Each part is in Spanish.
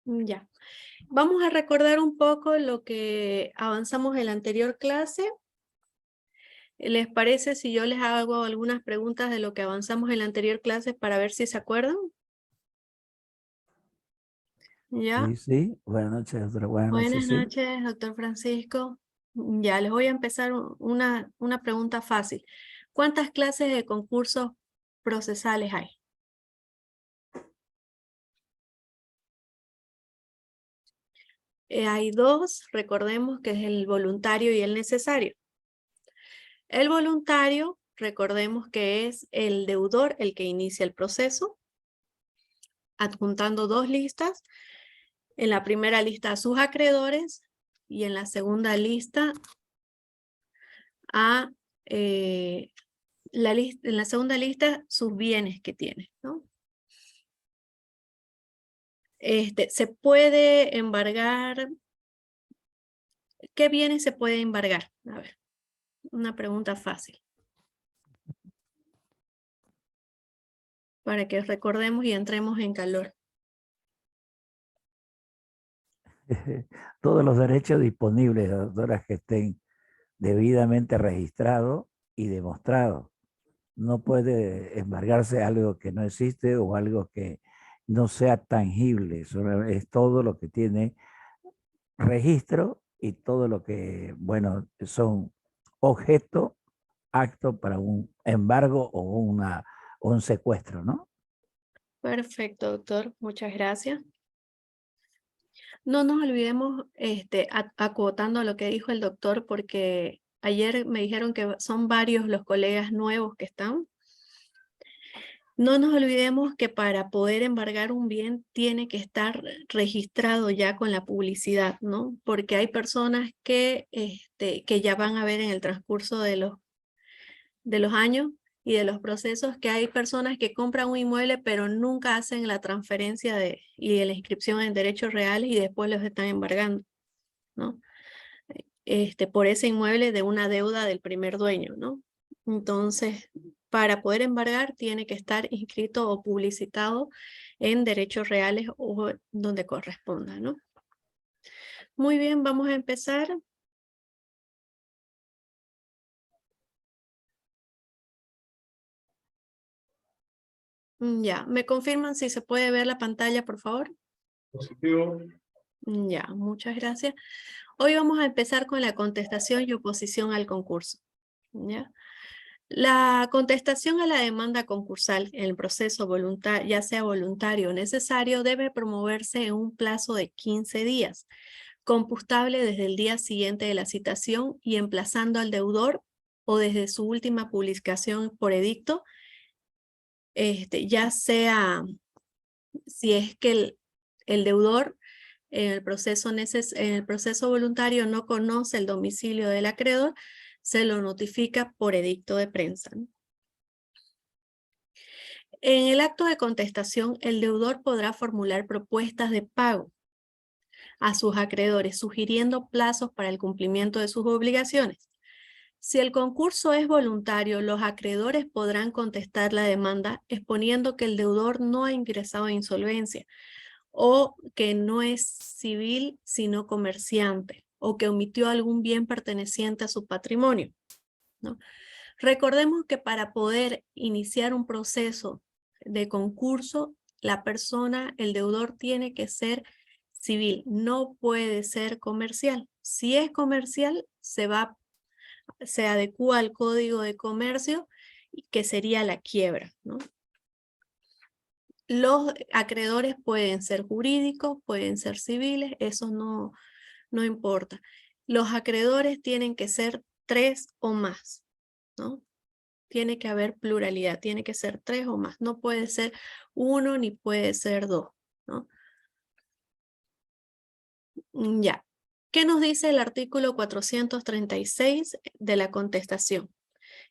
Ya. Vamos a recordar un poco lo que avanzamos en la anterior clase. ¿Les parece si yo les hago algunas preguntas de lo que avanzamos en la anterior clase para ver si se acuerdan? ¿Ya? Sí, sí. Buenas noches, doctora. Buenas Buenas noches, sí. noches, doctor Francisco. Ya, les voy a empezar una pregunta fácil. ¿Cuántas clases de concursos procesales hay? Hay dos, recordemos que es el voluntario y el necesario. El voluntario, recordemos que es el deudor el que inicia el proceso, adjuntando dos listas. En la primera lista a sus acreedores y en la segunda lista a en la segunda lista sus bienes que tiene, ¿no? Se puede embargar. ¿Qué bienes se puede embargar? A ver, una pregunta fácil para que recordemos y entremos en calor. Todos los derechos disponibles, doctora, que estén debidamente registrados y demostrados. No puede embargarse algo que no existe o algo que no sea tangible. Eso es todo lo que tiene registro y todo lo que, bueno, son objetos aptos para un embargo o un secuestro, ¿no? Perfecto, doctor. Muchas gracias. No nos olvidemos, acotando lo que dijo el doctor, porque ayer me dijeron que son varios los colegas nuevos que están. No nos olvidemos que para poder embargar un bien tiene que estar registrado ya con la publicidad, ¿no? Porque hay personas que ya van a ver en el transcurso de los años y de los procesos que hay personas que compran un inmueble pero nunca hacen la transferencia y de la inscripción en derechos reales y después los están embargando, ¿no? Por ese inmueble de una deuda del primer dueño, ¿no? Entonces, para poder embargar tiene que estar inscrito o publicitado en derechos reales o donde corresponda, ¿no? Muy bien, vamos a empezar. Ya, ¿me confirman si se puede ver la pantalla, por favor? Positivo. Ya, muchas gracias. Hoy vamos a empezar con la contestación y oposición al concurso. ¿Ya? La contestación a la demanda concursal en el proceso voluntario, ya sea voluntario o necesario, debe promoverse en un plazo de 15 días, computable desde el día siguiente de la citación y emplazando al deudor o desde su última publicación por edicto, ya sea si es que el deudor en el proceso voluntario no conoce el domicilio del acreedor, se lo notifica por edicto de prensa, ¿no? En el acto de contestación, el deudor podrá formular propuestas de pago a sus acreedores, sugiriendo plazos para el cumplimiento de sus obligaciones. Si el concurso es voluntario, los acreedores podrán contestar la demanda exponiendo que el deudor no ha ingresado en insolvencia o que no es civil sino comerciante o que omitió algún bien perteneciente a su patrimonio, ¿no? Recordemos que para poder iniciar un proceso de concurso, la persona, el deudor tiene que ser civil, no puede ser comercial. Si es comercial, se adecúa al Código de Comercio, que sería la quiebra, ¿no? Los acreedores pueden ser jurídicos, pueden ser civiles, eso no importa. Los acreedores tienen que ser 3 o más, ¿no? Tiene que haber pluralidad, tiene que ser 3 o más, no puede ser 1 ni puede ser 2, ¿no? Ya. ¿Qué nos dice el artículo 436 de la contestación?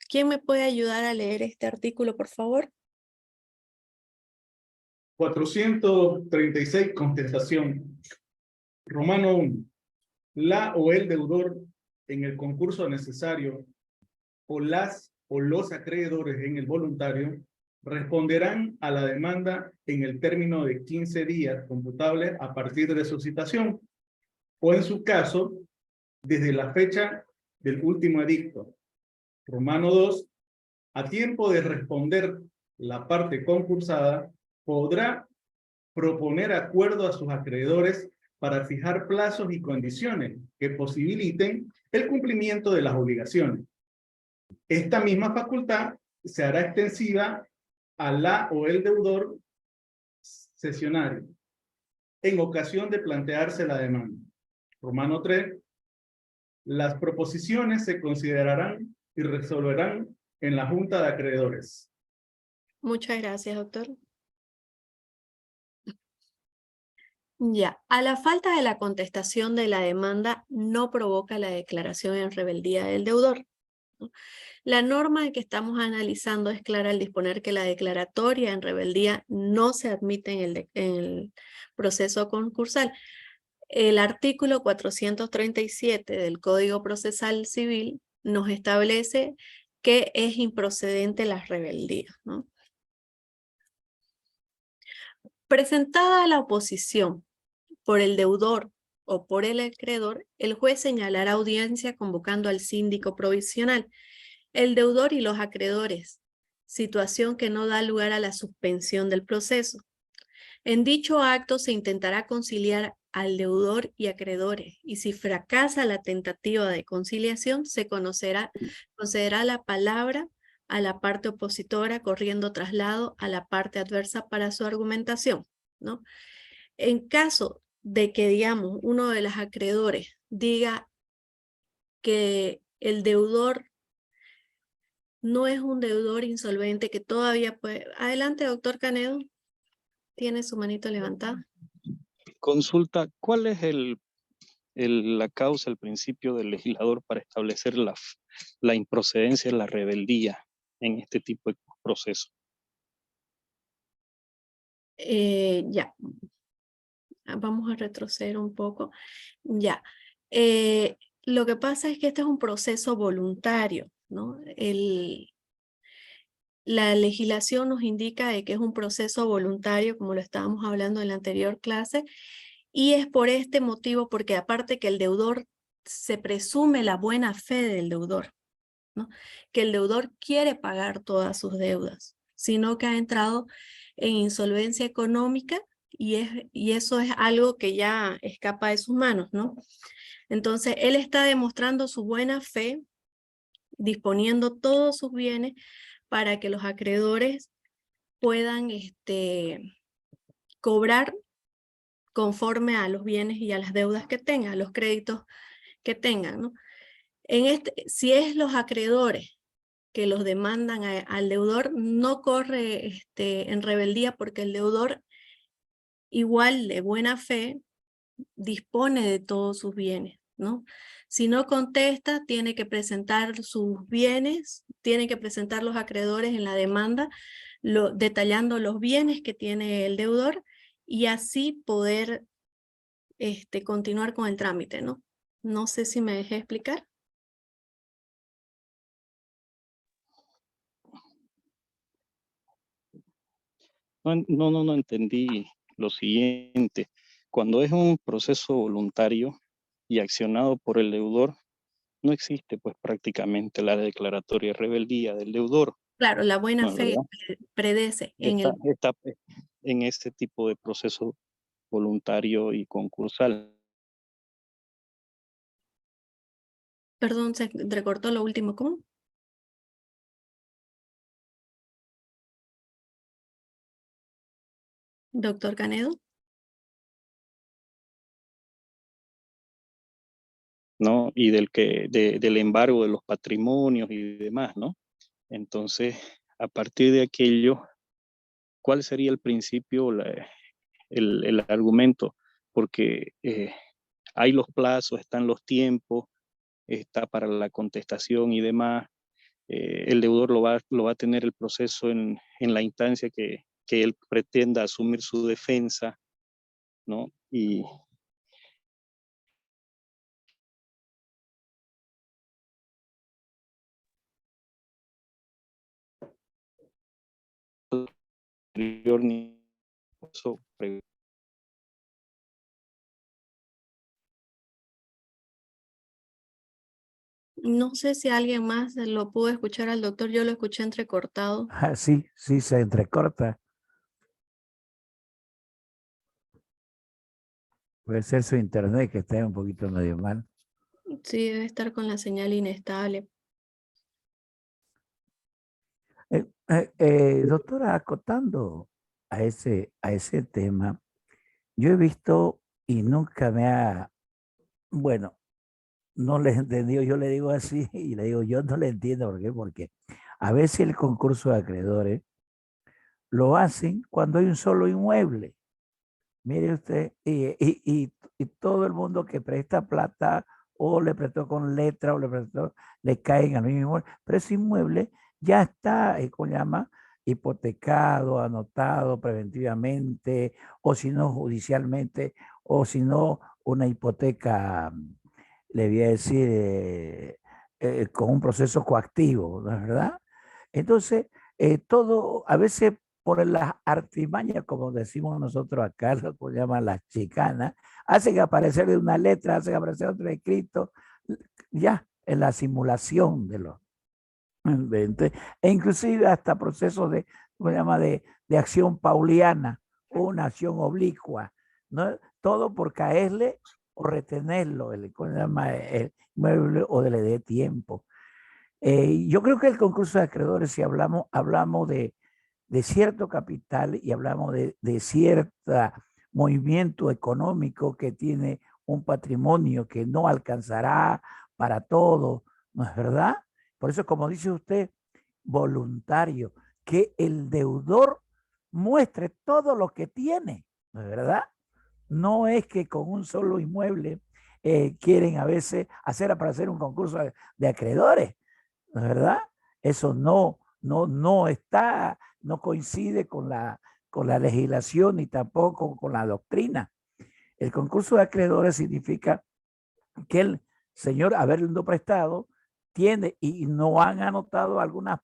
¿Quién me puede ayudar a leer este artículo, por favor? 436, contestación. Romano 1. La o el deudor en el concurso necesario o las o los acreedores en el voluntario responderán a la demanda en el término de 15 días computables a partir de su citación, o en su caso, desde la fecha del último edicto. Romano 2, a tiempo de responder la parte concursada, podrá proponer acuerdo a sus acreedores para fijar plazos y condiciones que posibiliten el cumplimiento de las obligaciones. Esta misma facultad se hará extensiva a la o el deudor cesionario en ocasión de plantearse la demanda. Romano 3. Las proposiciones se considerarán y resolverán en la Junta de Acreedores. Muchas gracias, doctor. Ya, a la falta de la contestación de la demanda no provoca la declaración en rebeldía del deudor, ¿no? La norma que estamos analizando es clara al disponer que la declaratoria en rebeldía no se admite en el proceso concursal. El artículo 437 del Código Procesal Civil nos establece que es improcedente la rebeldía, ¿no? Presentada la oposición por el deudor o por el acreedor, el juez señalará audiencia convocando al síndico provisional, el deudor y los acreedores, situación que no da lugar a la suspensión del proceso. En dicho acto se intentará conciliar al deudor y acreedores, y si fracasa la tentativa de conciliación, se concederá la palabra a la parte opositora, corriendo traslado a la parte adversa para su argumentación, ¿no? En caso de que, digamos, uno de los acreedores diga que el deudor no es un deudor insolvente, que todavía puede... Adelante, doctor Canedo. Tiene su manito levantada. Consulta, ¿cuál es la causa, el principio del legislador para establecer la improcedencia, la rebeldía en este tipo de proceso? Ya. Vamos a retroceder un poco. Ya. Lo que pasa es que este es un proceso voluntario, ¿no? La legislación nos indica de que es un proceso voluntario, como lo estábamos hablando en la anterior clase, y es por este motivo, porque aparte que el deudor, se presume la buena fe del deudor, ¿no? Que el deudor quiere pagar todas sus deudas, sino que ha entrado en insolvencia económica y eso es algo que ya escapa de sus manos, ¿no? Entonces, él está demostrando su buena fe, disponiendo todos sus bienes para que los acreedores puedan cobrar conforme a los bienes y a las deudas que tengan, a los créditos que tengan, ¿no? Si es los acreedores que los demandan al deudor, no corre en rebeldía, porque el deudor, igual de buena fe, dispone de todos sus bienes, ¿no? Si no contesta, tiene que presentar sus bienes, tiene que presentar los acreedores en la demanda, detallando los bienes que tiene el deudor, y así poder continuar con el trámite, ¿no? No sé si me dejé explicar. No entendí lo siguiente. Cuando es un proceso voluntario y accionado por el deudor, no existe pues prácticamente la declaratoria de rebeldía del deudor. Claro, la buena ¿No, fe verdad? predece Está en este tipo de proceso voluntario y concursal. Perdón, se recortó lo último, ¿cómo? Doctor Canedo. ¿No? Y del embargo de los patrimonios y demás, ¿no? Entonces, a partir de aquello, ¿cuál sería el principio, el argumento? Porque hay los plazos, están los tiempos, está para la contestación y demás. El deudor lo va a tener el proceso en la instancia que él pretenda asumir su defensa, ¿no? Y caso, No sé si alguien más lo pudo escuchar al doctor, yo lo escuché entrecortado. Ah, sí, sí, se entrecorta. Puede ser su internet que está un poquito medio mal. Sí, debe estar con la señal inestable. Doctora, acotando a ese tema, yo he visto y nunca me ha, bueno, no le he entendido, yo le digo así y le digo, yo no le entiendo por qué, porque a veces el concurso de acreedores lo hacen cuando hay un solo inmueble. Mire usted, y todo el mundo que presta plata o le prestó con letra o le prestó, le caen al mismo inmueble, pero ese inmueble ya está, ¿cómo se llama? Hipotecado, anotado preventivamente, o si no judicialmente, o si no una hipoteca, le voy a decir, con un proceso coactivo, ¿no es verdad? Entonces, todo, a veces por las artimañas, como decimos nosotros acá, lo que llaman las chicanas, hacen aparecer de una letra, hacen aparecer otro escrito, ya, en la simulación de los e inclusive hasta procesos de, ¿cómo se llama? De acción pauliana o una acción oblicua, ¿no? Todo por caerle o retenerlo, ¿cómo se llama? El mueble o le dé tiempo. Yo creo que el concurso de acreedores, si hablamos de cierto capital y hablamos de cierto movimiento económico que tiene un patrimonio que no alcanzará para todo, ¿no es verdad? Por eso, como dice usted, voluntario, que el deudor muestre todo lo que tiene, ¿no es verdad? No es que con un solo inmueble quieren a veces hacer aparecer un concurso de acreedores, ¿no es verdad? Eso no está, no coincide con la legislación ni tampoco con la doctrina. El concurso de acreedores significa que el señor, haberlo prestado, tiene y no han anotado algunas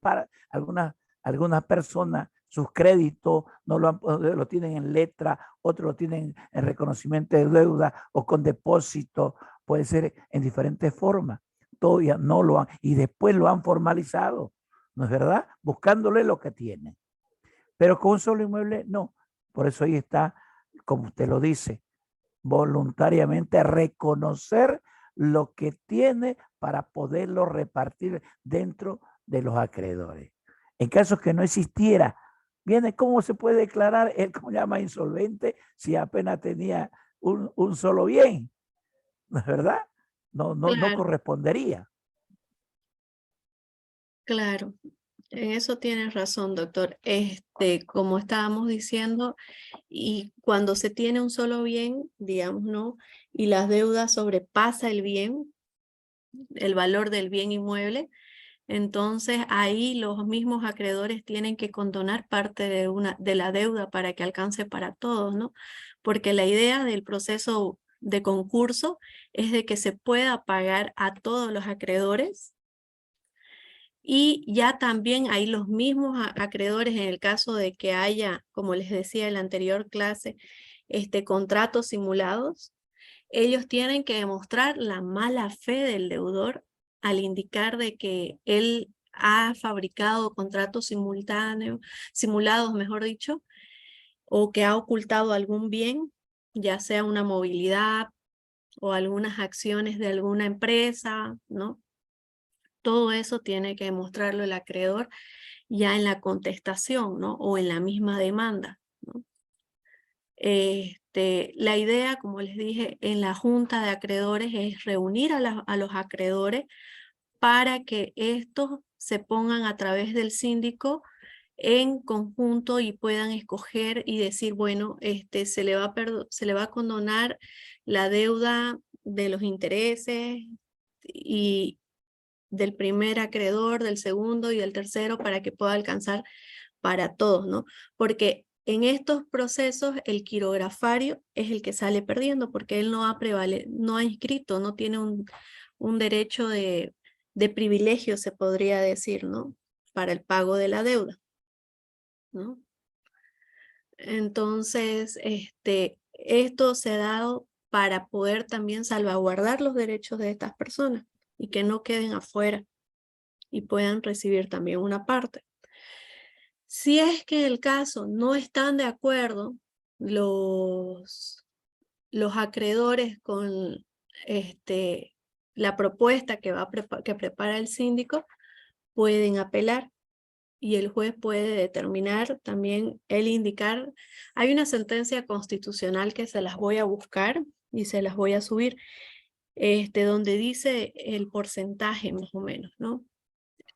personas sus créditos, no lo tienen en letra, otros lo tienen en reconocimiento de deuda o con depósito, puede ser en diferentes formas. Todavía no lo han, y después lo han formalizado, ¿no es verdad? Buscándole lo que tiene. Pero con un solo inmueble, no. Por eso ahí está, como usted lo dice, voluntariamente reconocer lo que tiene para poderlo repartir dentro de los acreedores. En caso que no existiera, viene, ¿cómo se puede declarar él, como llama, insolvente si apenas tenía un solo bien? ¿No es verdad? No Claro, correspondería. claro. En eso tienes razón, doctor. Como estábamos diciendo, y cuando se tiene un solo bien, digamos, ¿no? Y las deudas sobrepasa el bien, el valor del bien inmueble, entonces ahí los mismos acreedores tienen que condonar parte de la deuda para que alcance para todos, ¿no? Porque la idea del proceso de concurso es de que se pueda pagar a todos los acreedores. Y ya también hay los mismos acreedores en el caso de que haya, como les decía en la anterior clase, contratos simulados. Ellos tienen que demostrar la mala fe del deudor al indicar de que él ha fabricado contratos simulados, mejor dicho, o que ha ocultado algún bien, ya sea una movilidad o algunas acciones de alguna empresa, ¿no? Todo eso tiene que demostrarlo el acreedor ya en la contestación, ¿no? O en la misma demanda, ¿no? La idea, como les dije, en la junta de acreedores es reunir a los acreedores para que estos se pongan a través del síndico en conjunto y puedan escoger y decir, bueno, se le va a condonar la deuda de los intereses y del primer acreedor, del segundo y del tercero para que pueda alcanzar para todos, ¿no? Porque en estos procesos el quirografario es el que sale perdiendo porque él no ha inscrito, no tiene un derecho de privilegio, se podría decir, ¿no? Para el pago de la deuda, ¿no? Entonces, esto se ha dado para poder también salvaguardar los derechos de estas personas y que no queden afuera y puedan recibir también una parte. Si es que en el caso no están de acuerdo los acreedores con la propuesta que prepara el síndico, pueden apelar y el juez puede determinar también, indicar. Hay una sentencia constitucional que se las voy a buscar y se las voy a subir, donde dice el porcentaje más o menos, ¿no?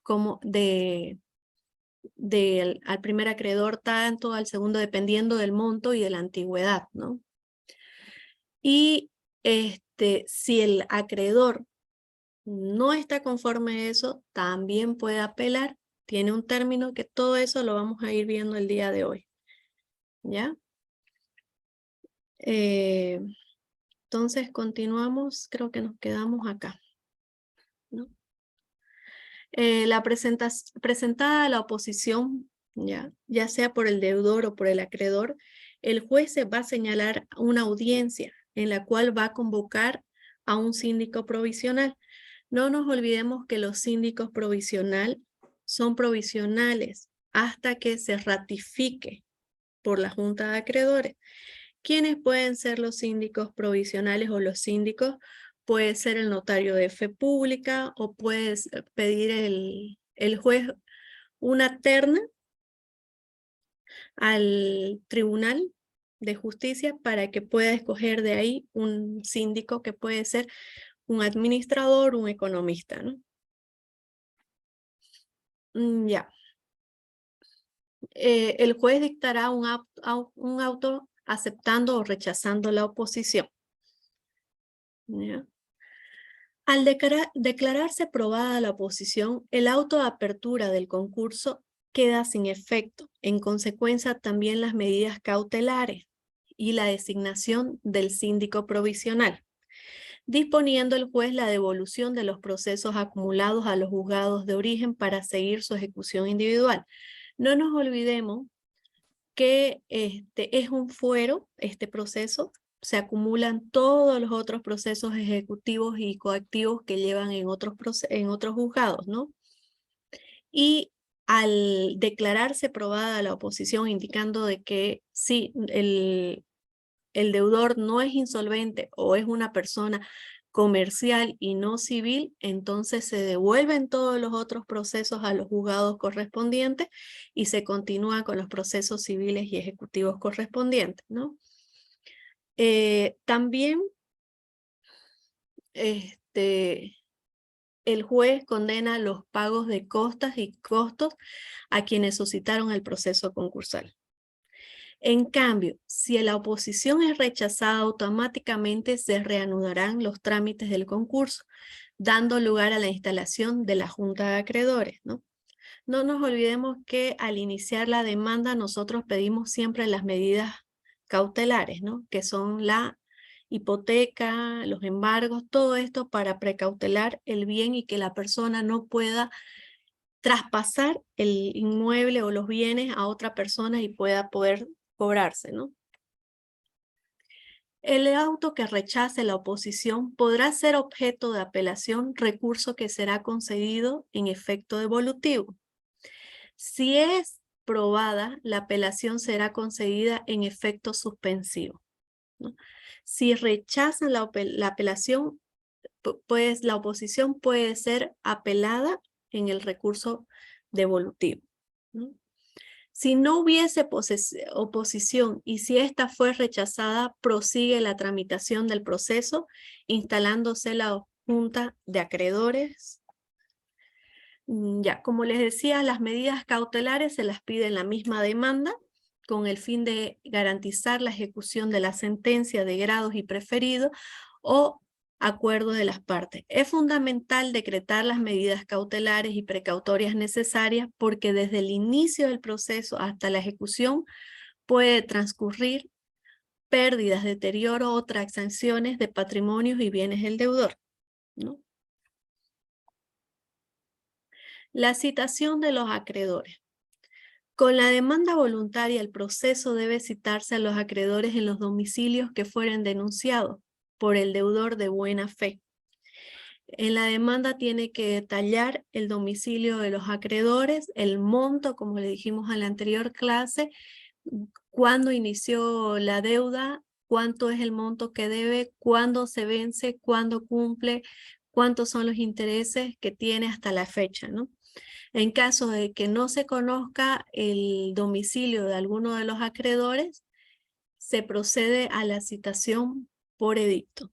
Como al primer acreedor tanto, al segundo dependiendo del monto y de la antigüedad, ¿no? Y si el acreedor no está conforme a eso, también puede apelar. Tiene un término que todo eso lo vamos a ir viendo el día de hoy. ¿Ya? Entonces continuamos, creo que nos quedamos acá, ¿no? Presentada la oposición, ya sea por el deudor o por el acreedor, el juez se va a señalar una audiencia en la cual va a convocar a un síndico provisional. No nos olvidemos que los síndicos provisionales son provisionales hasta que se ratifique por la Junta de Acreedores. ¿Quiénes pueden ser los síndicos provisionales o los síndicos? Puede ser el notario de fe pública o puedes pedir el juez una terna al Tribunal de Justicia para que pueda escoger de ahí un síndico que puede ser un administrador, un economista, ¿no? Ya. El juez dictará un auto aceptando o rechazando la oposición. ¿Ya? Al declararse aprobada la oposición, el auto de apertura del concurso queda sin efecto. En consecuencia, también las medidas cautelares y la designación del síndico provisional, disponiendo el juez la devolución de los procesos acumulados a los juzgados de origen para seguir su ejecución individual. No nos olvidemos que es un fuero, este proceso. Se acumulan todos los otros procesos ejecutivos y coactivos que llevan en otros juzgados, ¿no? Y al declararse probada la oposición, indicando de que sí, el deudor no es insolvente o es una persona comercial y no civil, entonces se devuelven todos los otros procesos a los juzgados correspondientes y se continúa con los procesos civiles y ejecutivos correspondientes, ¿no? También el juez condena los pagos de costas y costos a quienes suscitaron el proceso concursal. En cambio, si la oposición es rechazada, automáticamente se reanudarán los trámites del concurso, dando lugar a la instalación de la Junta de Acreedores, ¿no? No nos olvidemos que al iniciar la demanda nosotros pedimos siempre las medidas cautelares, ¿no? Que son la hipoteca, los embargos, todo esto para precautelar el bien y que la persona no pueda traspasar el inmueble o los bienes a otra persona y pueda poder cobrarse, ¿no? El auto que rechace la oposición podrá ser objeto de apelación, recurso que será concedido en efecto devolutivo. Si es probada, la apelación será concedida en efecto suspensivo, ¿no? Si rechazan la apelación, pues la oposición puede ser apelada en el recurso devolutivo, ¿no? Si no hubiese oposición y si esta fue rechazada, prosigue la tramitación del proceso, instalándose la Junta de Acreedores. Ya, como les decía, las medidas cautelares se las pide en la misma demanda con el fin de garantizar la ejecución de la sentencia de grados y preferido o acuerdo de las partes. Es fundamental decretar las medidas cautelares y precautorias necesarias porque desde el inicio del proceso hasta la ejecución puede transcurrir pérdidas, deterioro o transacciones de patrimonios y bienes del deudor, ¿no? La citación de los acreedores. Con la demanda voluntaria, el proceso debe citarse a los acreedores en los domicilios que fueren denunciados por el deudor de buena fe. En la demanda tiene que detallar el domicilio de los acreedores, el monto, como le dijimos en la anterior clase, cuándo inició la deuda, cuánto es el monto que debe, cuándo se vence, cuándo cumple, cuántos son los intereses que tiene hasta la fecha, ¿no? En caso de que no se conozca el domicilio de alguno de los acreedores, se procede a la citación por edicto.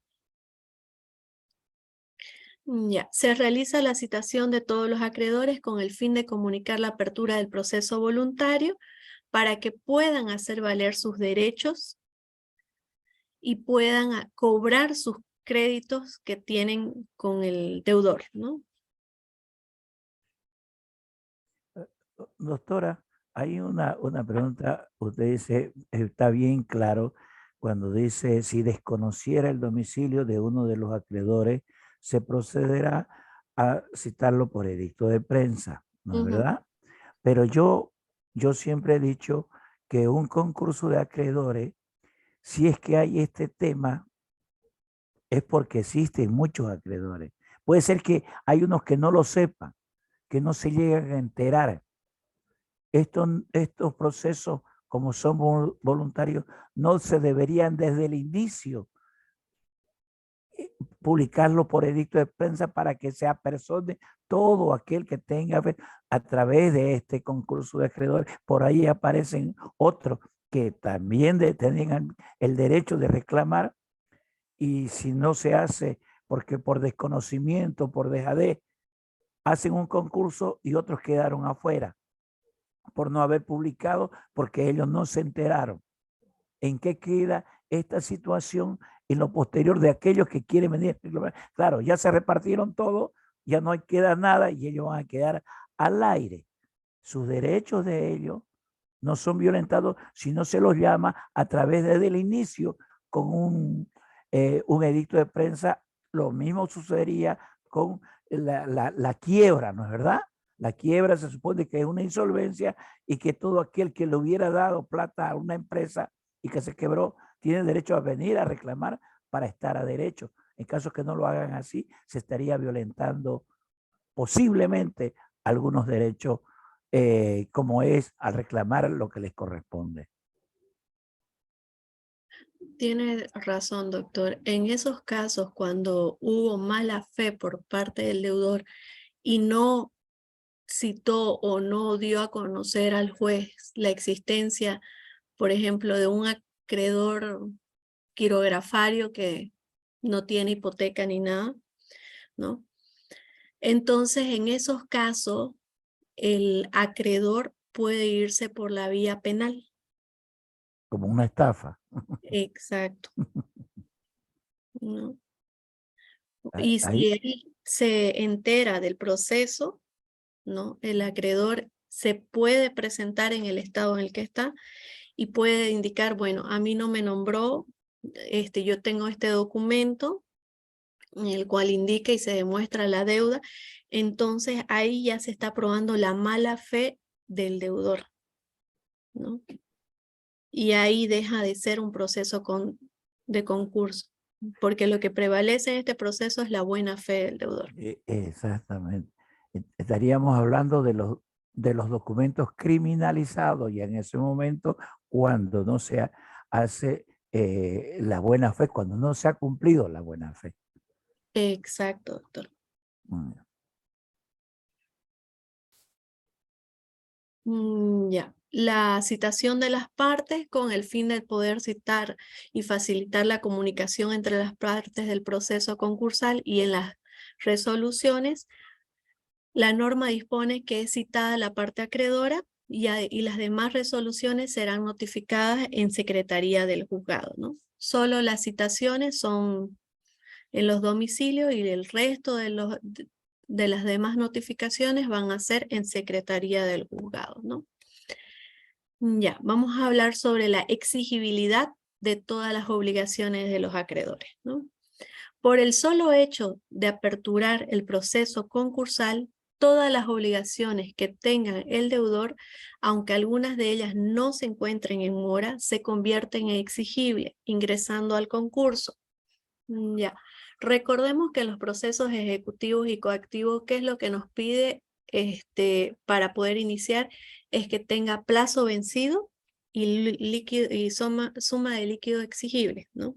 Ya, se realiza la citación de todos los acreedores con el fin de comunicar la apertura del proceso voluntario para que puedan hacer valer sus derechos y puedan cobrar sus créditos que tienen con el deudor, ¿no? Doctora, hay una pregunta, usted dice, está bien claro, cuando dice, si desconociera el domicilio de uno de los acreedores, se procederá a citarlo por edicto de prensa, ¿no es verdad? Pero yo siempre he dicho que un concurso de acreedores, si es que hay este tema, es porque existen muchos acreedores. Puede ser que hay unos que no lo sepan, que no se llegan a enterar. Estos procesos, como son voluntarios, no se deberían desde el inicio publicarlo por edicto de prensa para que se apersone todo aquel que tenga a través de este concurso de acreedores. Por ahí aparecen otros que también tenían el derecho de reclamar, y si no se hace porque por desconocimiento, por dejadez, hacen un concurso y otros quedaron afuera por no haber publicado, porque ellos no se enteraron. ¿En qué queda esta situación en lo posterior de aquellos que quieren venir? Claro, ya se repartieron todo, ya no queda nada y ellos van a quedar al aire. Sus derechos de ellos no son violentados si no se los llama a través desde el inicio con un edicto de prensa. Lo mismo sucedería con la quiebra, ¿no es verdad? La quiebra se supone que es una insolvencia y que todo aquel que le hubiera dado plata a una empresa y que se quebró tiene derecho a venir a reclamar para estar a derecho. En caso que no lo hagan así, se estaría violentando posiblemente algunos derechos, como es al reclamar lo que les corresponde. Tiene razón, doctor. En esos casos, cuando hubo mala fe por parte del deudor y no citó o no dio a conocer al juez la existencia, por ejemplo, de un acreedor quirografario que no tiene hipoteca ni nada, ¿no? Entonces, en esos casos, el acreedor puede irse por la vía penal. Como una estafa. Exacto. ¿No? Y Ahí, si él se entera del proceso, ¿no? El acreedor se puede presentar en el estado en el que está y puede indicar, bueno, a mí no me nombró, yo tengo este documento en el cual indica y se demuestra la deuda. Entonces ahí ya se está probando la mala fe del deudor, ¿no? Y ahí deja de ser un proceso de concurso, porque lo que prevalece en este proceso es la buena fe del deudor. exactamente. Estaríamos hablando de los documentos criminalizados, y en ese momento, cuando no se hace la buena fe, cuando no se ha cumplido la buena fe. Exacto, doctor. Ya. La citación de las partes con el fin de poder citar y facilitar la comunicación entre las partes del proceso concursal y en las resoluciones, la norma dispone que es citada la parte acreedora y las demás resoluciones serán notificadas en secretaría del juzgado, ¿no? Solo las citaciones son en los domicilios y el resto de las demás notificaciones van a ser en secretaría del juzgado, ¿no? Ya, vamos a hablar sobre la exigibilidad de todas las obligaciones de los acreedores, ¿no? Por el solo hecho de aperturar el proceso concursal, todas las obligaciones que tenga el deudor, aunque algunas de ellas no se encuentren en mora, se convierten en exigibles, ingresando al concurso. Ya. Recordemos que en los procesos ejecutivos y coactivos, ¿qué es lo que nos pide para poder iniciar? Es que tenga plazo vencido y, líquido, y suma de líquido exigible, ¿no?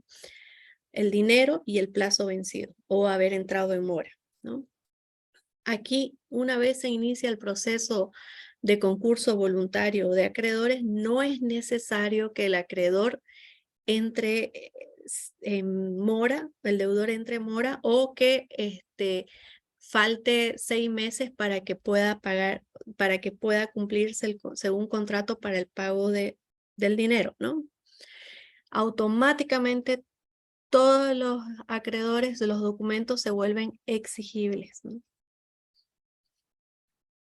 El dinero y el plazo vencido o haber entrado en mora, ¿no? Aquí, una vez se inicia el proceso de concurso voluntario de acreedores, no es necesario que el acreedor entre en mora, el deudor entre en mora, o que falte 6 meses para que pueda pagar, para que pueda cumplirse según contrato para el pago del dinero, ¿no? Automáticamente todos los acreedores de los documentos se vuelven exigibles, ¿no?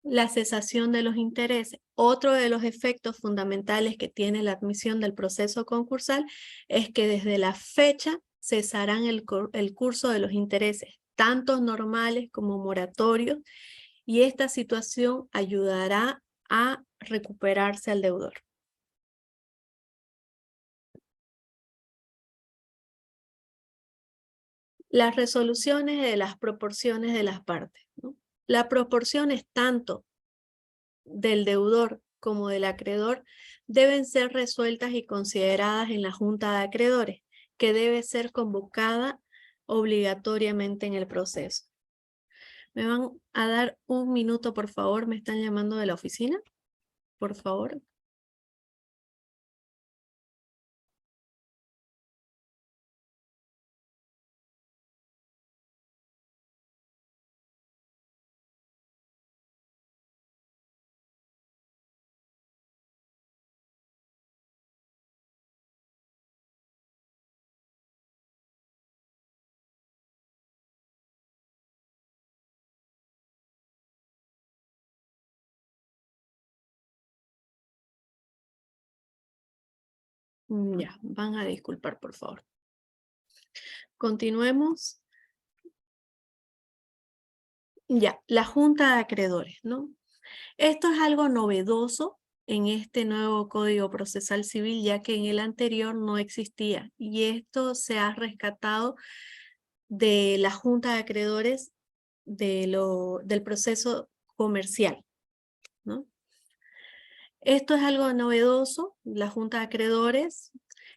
La cesación de los intereses. Otro de los efectos fundamentales que tiene la admisión del proceso concursal es que desde la fecha cesarán el curso de los intereses, tanto normales como moratorios, y esta situación ayudará a recuperarse al deudor. Las resoluciones de las proporciones de las partes, ¿no? La proporción es tanto del deudor como del acreedor deben ser resueltas y consideradas en la Junta de Acreedores, que debe ser convocada obligatoriamente en el proceso. ¿Me van a dar un minuto, por favor? ¿Me están llamando de la oficina? Por favor. Ya, van a disculpar, por favor. Continuemos. Ya, la Junta de Acreedores, ¿no? Esto es algo novedoso en este nuevo Código Procesal Civil, ya que en el anterior no existía. Y esto se ha rescatado de la Junta de Acreedores del proceso comercial, ¿no? Esto es algo novedoso, la Junta de Acreedores,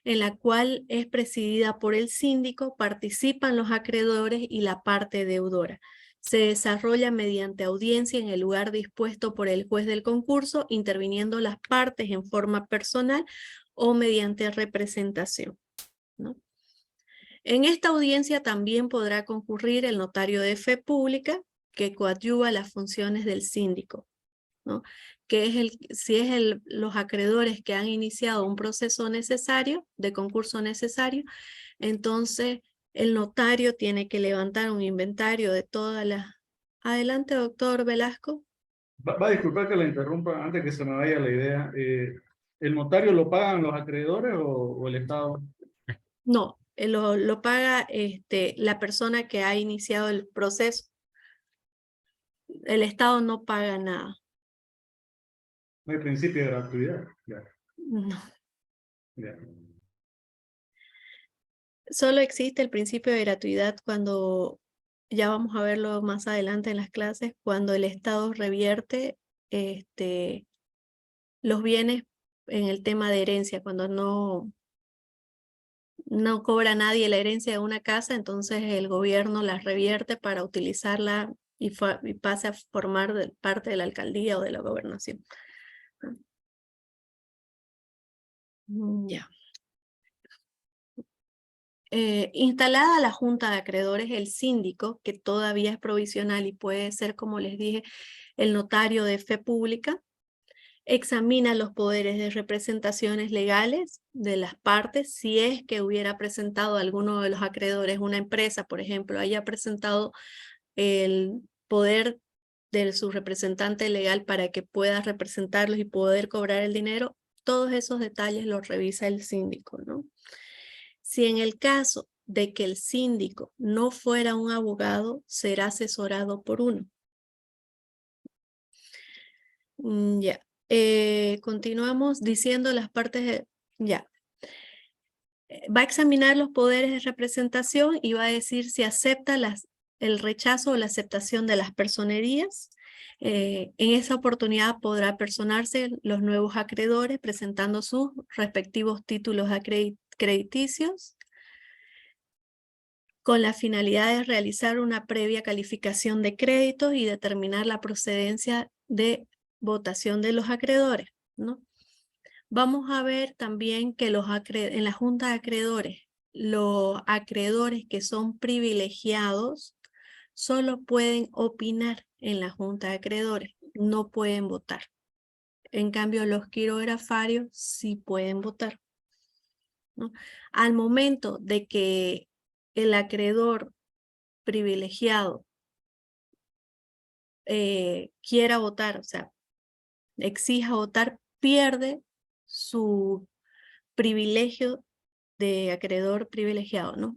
en la cual es presidida por el síndico, participan los acreedores y la parte deudora. Se desarrolla mediante audiencia en el lugar dispuesto por el juez del concurso, interviniendo las partes en forma personal o mediante representación, ¿no? En esta audiencia también podrá concurrir el notario de fe pública, que coadyuva las funciones del síndico, ¿no? Que es si es los acreedores que han iniciado un proceso necesario, de concurso necesario, entonces el notario tiene que levantar un inventario de todas las... Adelante, doctor Velasco. Va a disculpar que la interrumpa antes que se me vaya la idea. ¿El notario lo pagan los acreedores o el Estado? No, lo paga la persona que ha iniciado el proceso. El Estado no paga nada. No hay principio de gratuidad. Ya, No. ya. Solo existe el principio de gratuidad cuando, ya vamos a verlo más adelante en las clases, cuando el Estado revierte los bienes en el tema de herencia, cuando no cobra nadie la herencia de una casa, entonces el gobierno la revierte para utilizarla y pase a formar parte de la alcaldía o de la gobernación. Ya. Instalada la Junta de Acreedores, el síndico, que todavía es provisional y puede ser, como les dije, el notario de fe pública, examina los poderes de representaciones legales de las partes. Si es que hubiera presentado alguno de los acreedores, una empresa, por ejemplo, haya presentado el poder de su representante legal para que pueda representarlos y poder cobrar el dinero, todos esos detalles los revisa el síndico, ¿no? Si en el caso de que el síndico no fuera un abogado, será asesorado por uno. Ya. Continuamos diciendo las partes de... Ya. Va a examinar los poderes de representación y va a decir si acepta el rechazo o la aceptación de las personerías. En esa oportunidad podrá personarse los nuevos acreedores presentando sus respectivos títulos crediticios con la finalidad de realizar una previa calificación de créditos y determinar la procedencia de votación de los acreedores, ¿no? Vamos a ver también que en la Junta de Acreedores, los acreedores que son privilegiados solo pueden opinar en la Junta de Acreedores, no pueden votar. En cambio, los quirografarios sí pueden votar, ¿no? Al momento de que el acreedor privilegiado quiera votar, o sea, exija votar, pierde su privilegio de acreedor privilegiado, ¿no?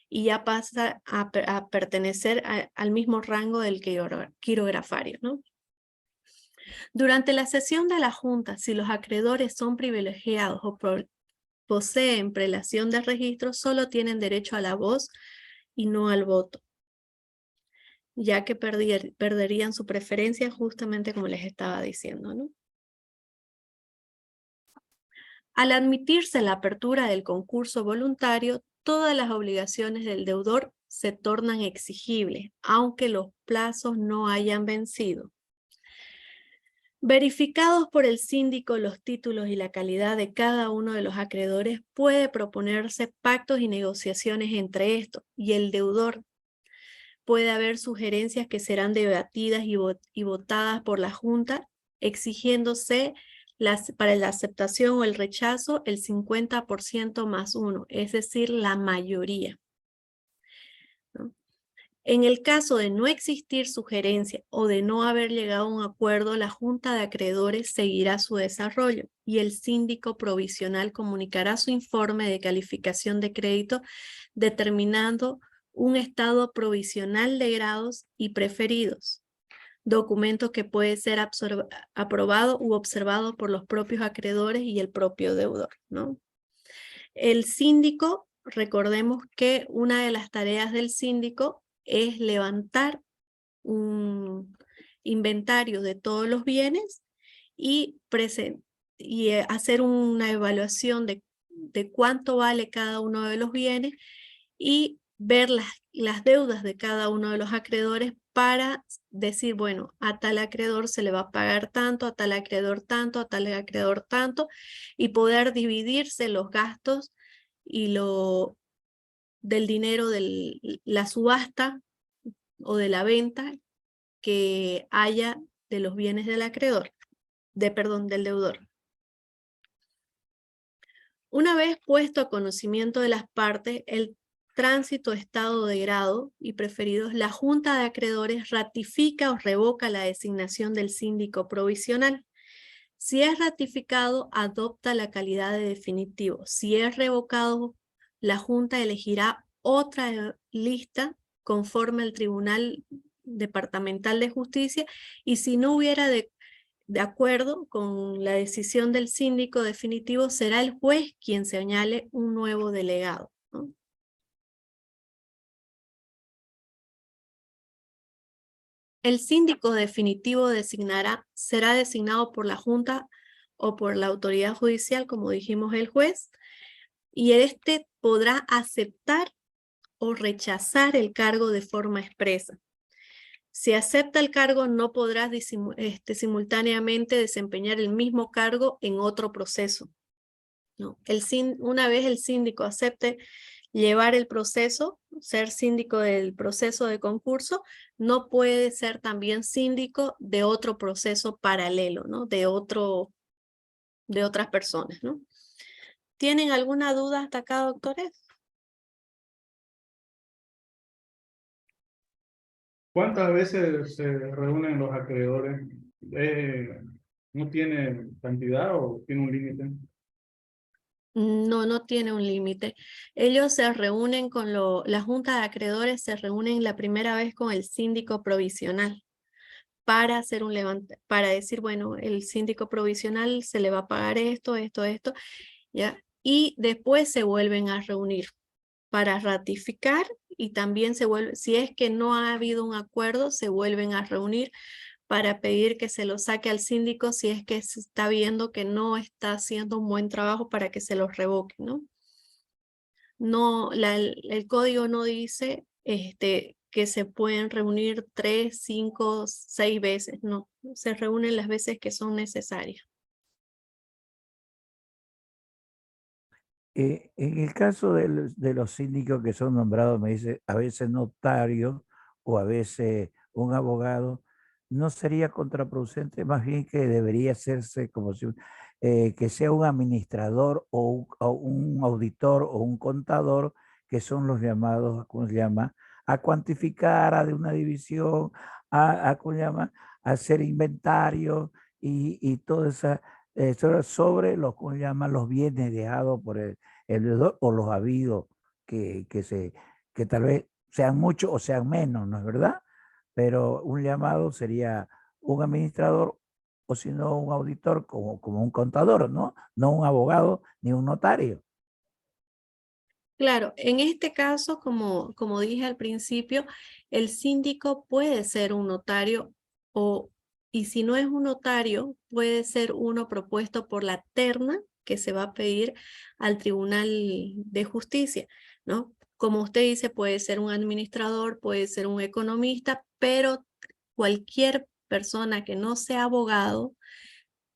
Y ya pasa a pertenecer al mismo rango del quirografario, ¿no? Durante la sesión de la Junta, si los acreedores son privilegiados o poseen prelación de registro, solo tienen derecho a la voz y no al voto, ya que perderían su preferencia justamente como les estaba diciendo, ¿no? Al admitirse la apertura del concurso voluntario, todas las obligaciones del deudor se tornan exigibles, aunque los plazos no hayan vencido. Verificados por el síndico los títulos y la calidad de cada uno de los acreedores, puede proponerse pactos y negociaciones entre estos y el deudor. Puede haber sugerencias que serán debatidas y votadas por la Junta, exigiéndose para la aceptación o el rechazo el 50% más 1, es decir, la mayoría, ¿no? En el caso de no existir sugerencia o de no haber llegado a un acuerdo, la Junta de Acreedores seguirá su desarrollo y el síndico provisional comunicará su informe de calificación de crédito determinando un estado provisional de grados y preferidos, documento que puede ser aprobado u observado por los propios acreedores y el propio deudor, ¿no? El síndico, recordemos que una de las tareas del síndico es levantar un inventario de todos los bienes y hacer una evaluación de cuánto vale cada uno de los bienes y ver las deudas de cada uno de los acreedores para decir, bueno, a tal acreedor se le va a pagar tanto, a tal acreedor tanto, a tal acreedor tanto, y poder dividirse los gastos y del dinero de la subasta o de la venta que haya de los bienes del acreedor, del deudor. Una vez puesto a conocimiento de las partes, el tránsito estado de grado y preferidos, la Junta de Acreedores ratifica o revoca la designación del síndico provisional. Si es ratificado, adopta la calidad de definitivo. Si es revocado, la Junta elegirá otra lista conforme al Tribunal Departamental de Justicia y si no hubiera de acuerdo con la decisión del síndico definitivo, será el juez quien señale un nuevo delegado, ¿no? El síndico definitivo será designado por la Junta o por la autoridad judicial, como dijimos, el juez, y este podrá aceptar o rechazar el cargo de forma expresa. Si acepta el cargo, no podrá simultáneamente desempeñar el mismo cargo en otro proceso, ¿no? Una vez el síndico acepte llevar el proceso, ser síndico del proceso de concurso, no puede ser también síndico de otro proceso paralelo, ¿no? De otras personas, ¿no? ¿Tienen alguna duda hasta acá, doctores? ¿Cuántas veces se reúnen los acreedores? ¿No tiene cantidad o tiene un límite? No, no tiene un límite. Ellos se reúnen la Junta de Acreedores se reúnen la primera vez con el síndico provisional para hacer para decir, bueno, el síndico provisional se le va a pagar esto, esto, ¿ya? Y después se vuelven a reunir para ratificar y también si es que no ha habido un acuerdo, se vuelven a reunir para pedir que se lo saque al síndico si es que se está viendo que no está haciendo un buen trabajo para que se lo revoque, ¿no? No, el código no dice que se pueden reunir 3, 5, 6 veces, no, se reúnen las veces que son necesarias. En el caso de los síndicos que son nombrados, me dice, a veces notario o a veces un abogado, ¿no sería contraproducente? Más bien que debería hacerse como si que sea un administrador o un auditor o un contador, que son los llamados, ¿cómo se llama? A cuantificar, a de una división, ¿cómo se llama? A hacer inventario y toda esa sobre los, ¿cómo se llama? Los bienes dejados por el deudor o los habidos que tal vez sean muchos o sean menos, ¿no es verdad? Pero un llamado sería un administrador o si no un auditor como un contador, ¿no? No un abogado ni un notario. Claro, en este caso, como dije al principio, el síndico puede ser un notario y si no es un notario, puede ser uno propuesto por la terna que se va a pedir al Tribunal de Justicia, ¿no? Como usted dice, puede ser un administrador, puede ser un economista, pero cualquier persona que no sea abogado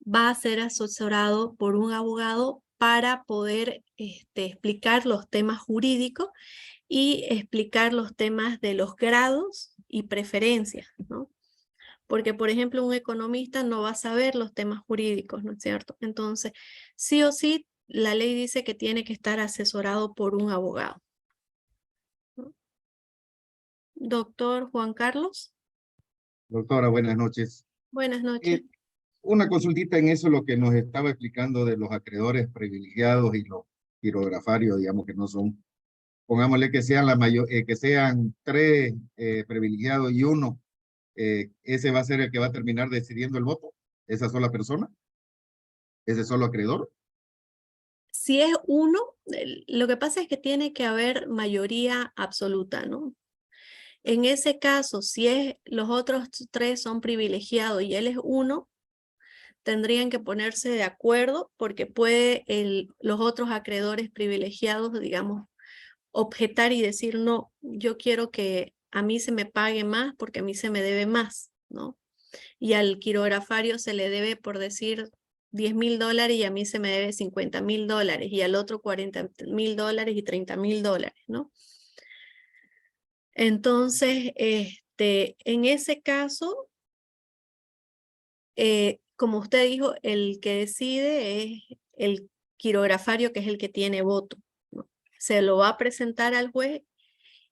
va a ser asesorado por un abogado para poder explicar los temas jurídicos y explicar los temas de los grados y preferencias, ¿no? Porque, por ejemplo, un economista no va a saber los temas jurídicos, ¿no es cierto? Entonces, sí o sí, la ley dice que tiene que estar asesorado por un abogado, ¿no? Doctor Juan Carlos, Doctora, buenas noches. buenas noches. Una consultita en eso, lo que nos estaba explicando de los acreedores privilegiados y los quirografarios, digamos que no son, pongámosle que sean que sean tres privilegiados y uno, ese va a ser el que va a terminar decidiendo el voto, esa sola persona, ese solo acreedor. Si es uno, lo que pasa es que tiene que haber mayoría absoluta, ¿no? En ese caso, si los otros tres son privilegiados y él es uno, tendrían que ponerse de acuerdo porque los otros acreedores privilegiados, digamos, objetar y decir, no, yo quiero que a mí se me pague más porque a mí se me debe más, ¿no? Y al quirografario se le debe, por decir, $10,000 y a mí se me debe $50,000 y al otro $40,000 y $30,000, ¿no? Entonces, en ese caso, como usted dijo, el que decide es el quirografario, que es el que tiene voto, ¿no? Se lo va a presentar al juez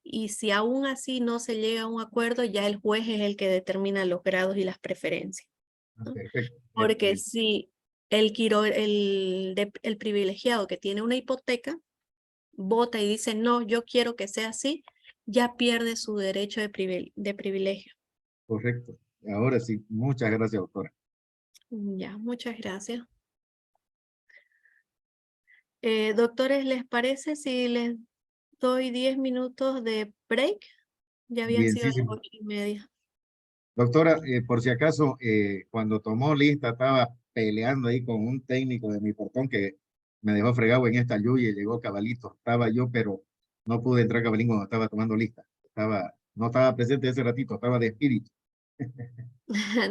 y si aún así no se llega a un acuerdo, ya el juez es el que determina los grados y las preferencias, ¿no? Perfecto. Porque si el privilegiado que tiene una hipoteca vota y dice, no, yo quiero que sea así, ya pierde su derecho de privilegio. Correcto. Ahora sí, muchas gracias, doctora. Ya, muchas gracias. Doctores, ¿les parece si les doy 10 minutos de break? Ya habían sido las Bienísimo. 8:30. Doctora, por si acaso, cuando tomó lista, estaba peleando ahí con un técnico de mi portón que me dejó fregado en esta lluvia y llegó cabalito. Estaba yo, pero no pude entrar cabalín cuando estaba tomando lista. No estaba presente ese ratito, estaba de espíritu.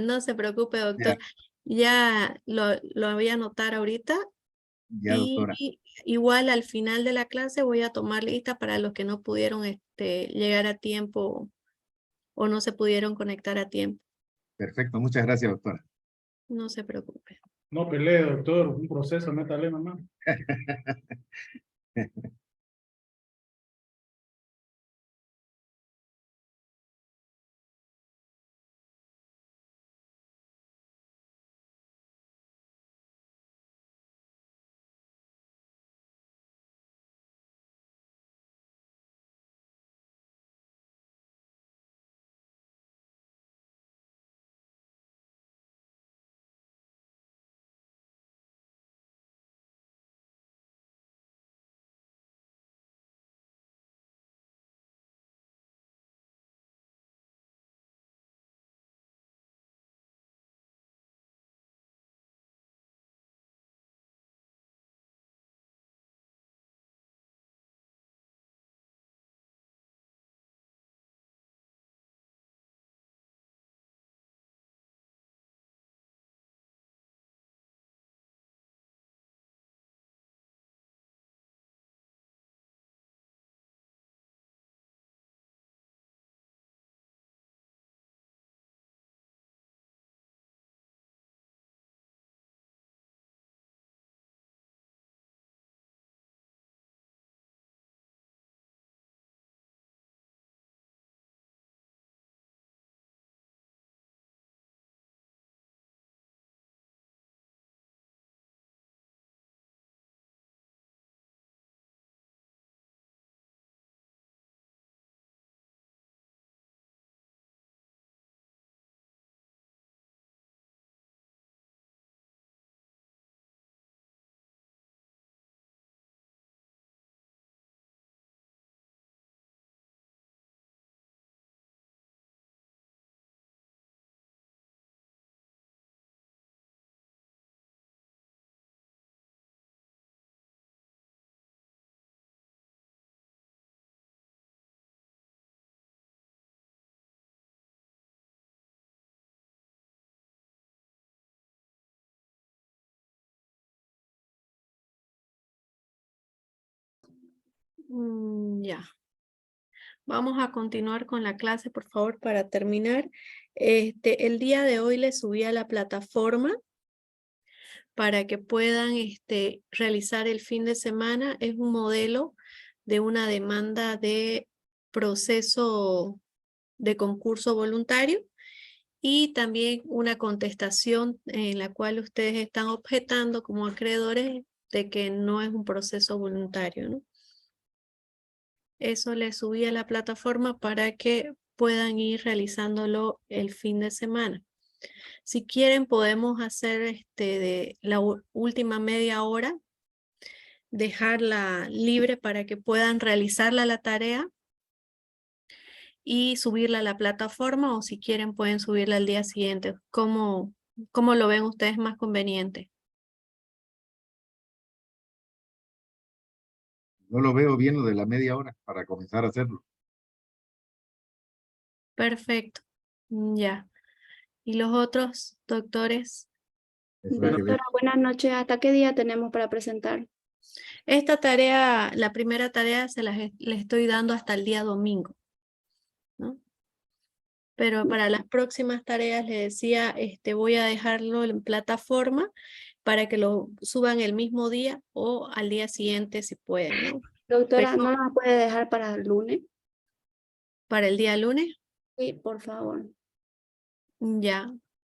No se preocupe, Ya, doctor. Ya lo voy a anotar ahorita ya, doctora. y igual al final de la clase voy a tomar lista para los que no pudieron llegar a tiempo o no se pudieron conectar a tiempo. Perfecto, muchas gracias, doctora. No se preocupe. No pelee, doctor, un proceso, métale nomás. Ya. Vamos a continuar con la clase, por favor, para terminar. El día de hoy les subí a la plataforma para que puedan realizar el fin de semana. Es un modelo de una demanda de proceso de concurso voluntario y también una contestación en la cual ustedes están objetando como acreedores de que no es un proceso voluntario, ¿no? Eso les subí a la plataforma para que puedan ir realizándolo el fin de semana. Si quieren podemos hacer de la última media hora, dejarla libre para que puedan realizarla la tarea y subirla a la plataforma, o si quieren pueden subirla al día siguiente. ¿Cómo lo ven ustedes más conveniente? Yo lo veo bien lo de la media hora para comenzar a hacerlo. Perfecto. Ya. ¿Y los otros doctores? Eso hay que ver. Doctora, buenas noches. ¿Hasta qué día tenemos para presentar? Esta tarea, la primera tarea le estoy dando hasta el día domingo, ¿no? Pero para las próximas tareas le decía, voy a dejarlo en plataforma para que lo suban el mismo día o al día siguiente si pueden, ¿no? Doctora, Pero ¿no la puede dejar para el lunes? para el día lunes, Sí, por favor. ya.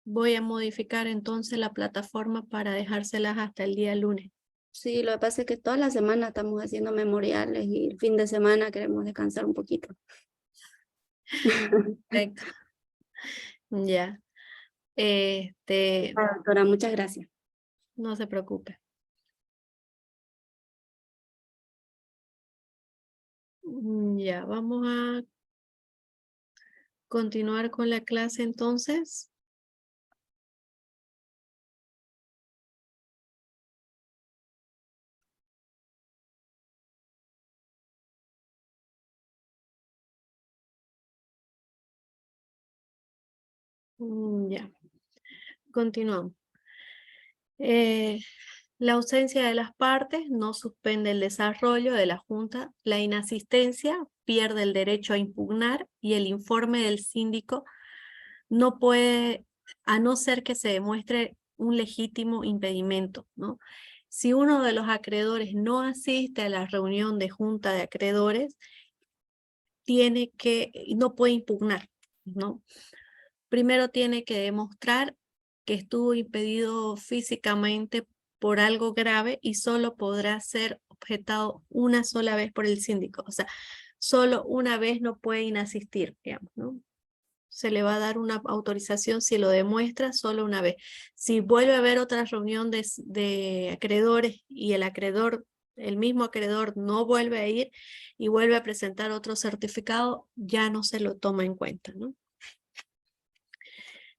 Voy a modificar entonces la plataforma para dejárselas hasta el día lunes. Sí, lo que pasa es que toda la semana estamos haciendo memoriales y el fin de semana queremos descansar un poquito. Perfecto. Ya. Doctora, muchas gracias. No se preocupe. Ya, vamos a continuar con la clase entonces. Ya, continuamos. La ausencia de las partes no suspende el desarrollo de la Junta. La inasistencia pierde el derecho a impugnar y el informe del síndico no puede, a no ser que se demuestre un legítimo impedimento, ¿no? Si uno de los acreedores no asiste a la reunión de junta de acreedores, no puede impugnar, ¿no? Primero tiene que demostrar que estuvo impedido físicamente por algo grave y solo podrá ser objetado una sola vez por el síndico. O sea, solo una vez no puede inasistir, digamos, ¿no? Se le va a dar una autorización si lo demuestra solo una vez. Si vuelve a haber otra reunión de acreedores y el mismo acreedor no vuelve a ir y vuelve a presentar otro certificado, ya no se lo toma en cuenta, ¿no?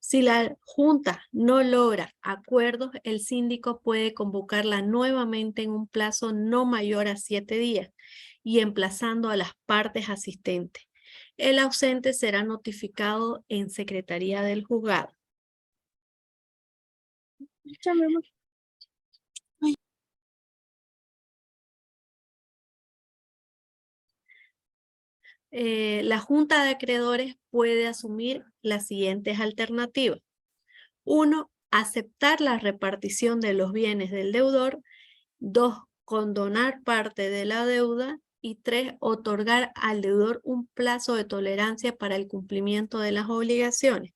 Si la Junta no logra acuerdos, el síndico puede convocarla nuevamente en un plazo no mayor a 7 días y emplazando a las partes asistentes. El ausente será notificado en Secretaría del Juzgado. La Junta de Acreedores puede asumir las siguientes alternativas. 1. Aceptar la repartición de los bienes del deudor. 2. Condonar parte de la deuda. Y 3. Otorgar al deudor un plazo de tolerancia para el cumplimiento de las obligaciones.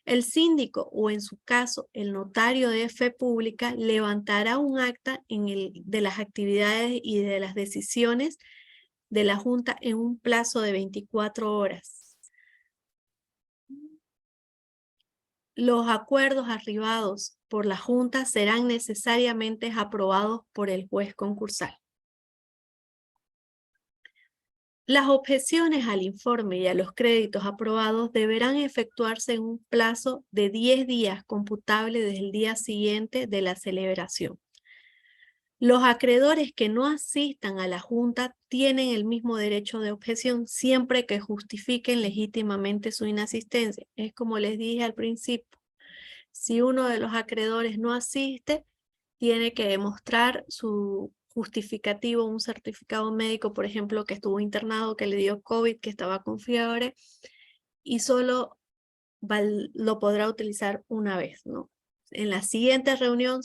El síndico o en su caso el notario de fe pública levantará un acta de las actividades y de las decisiones de la Junta en un plazo de 24 horas. Los acuerdos arribados por la Junta serán necesariamente aprobados por el juez concursal. Las objeciones al informe y a los créditos aprobados deberán efectuarse en un plazo de 10 días computable desde el día siguiente de la celebración. Los acreedores que no asistan a la Junta tienen el mismo derecho de objeción siempre que justifiquen legítimamente su inasistencia. Es como les dije al principio. Si uno de los acreedores no asiste, tiene que demostrar su justificativo, un certificado médico, por ejemplo, que estuvo internado, que le dio COVID, que estaba con fiebre, y solo lo podrá utilizar una vez, ¿no? En la siguiente reunión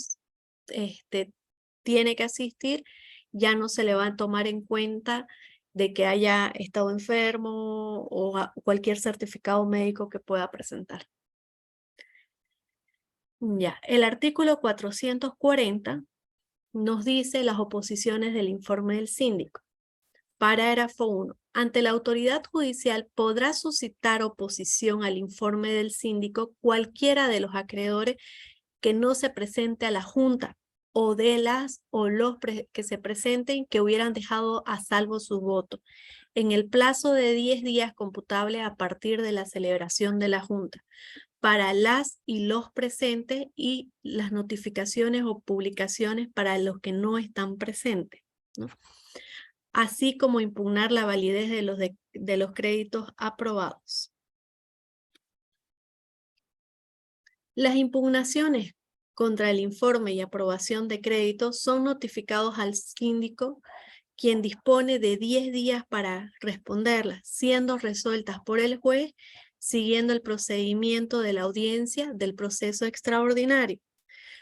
tiene que asistir, ya no se le va a tomar en cuenta de que haya estado enfermo o cualquier certificado médico que pueda presentar. Ya, el artículo 440 nos dice las oposiciones del informe del síndico. Parágrafo 1. Ante la autoridad judicial podrá suscitar oposición al informe del síndico cualquiera de los acreedores que no se presente a la junta o de las o los que se presenten que hubieran dejado a salvo su voto en el plazo de 10 días computable a partir de la celebración de la junta para las y los presentes y las notificaciones o publicaciones para los que no están presentes, ¿no? Así como impugnar la validez de los créditos aprobados. Las impugnaciones contra el informe y aprobación de créditos son notificados al síndico, quien dispone de 10 días para responderlas, siendo resueltas por el juez, siguiendo el procedimiento de la audiencia del proceso extraordinario.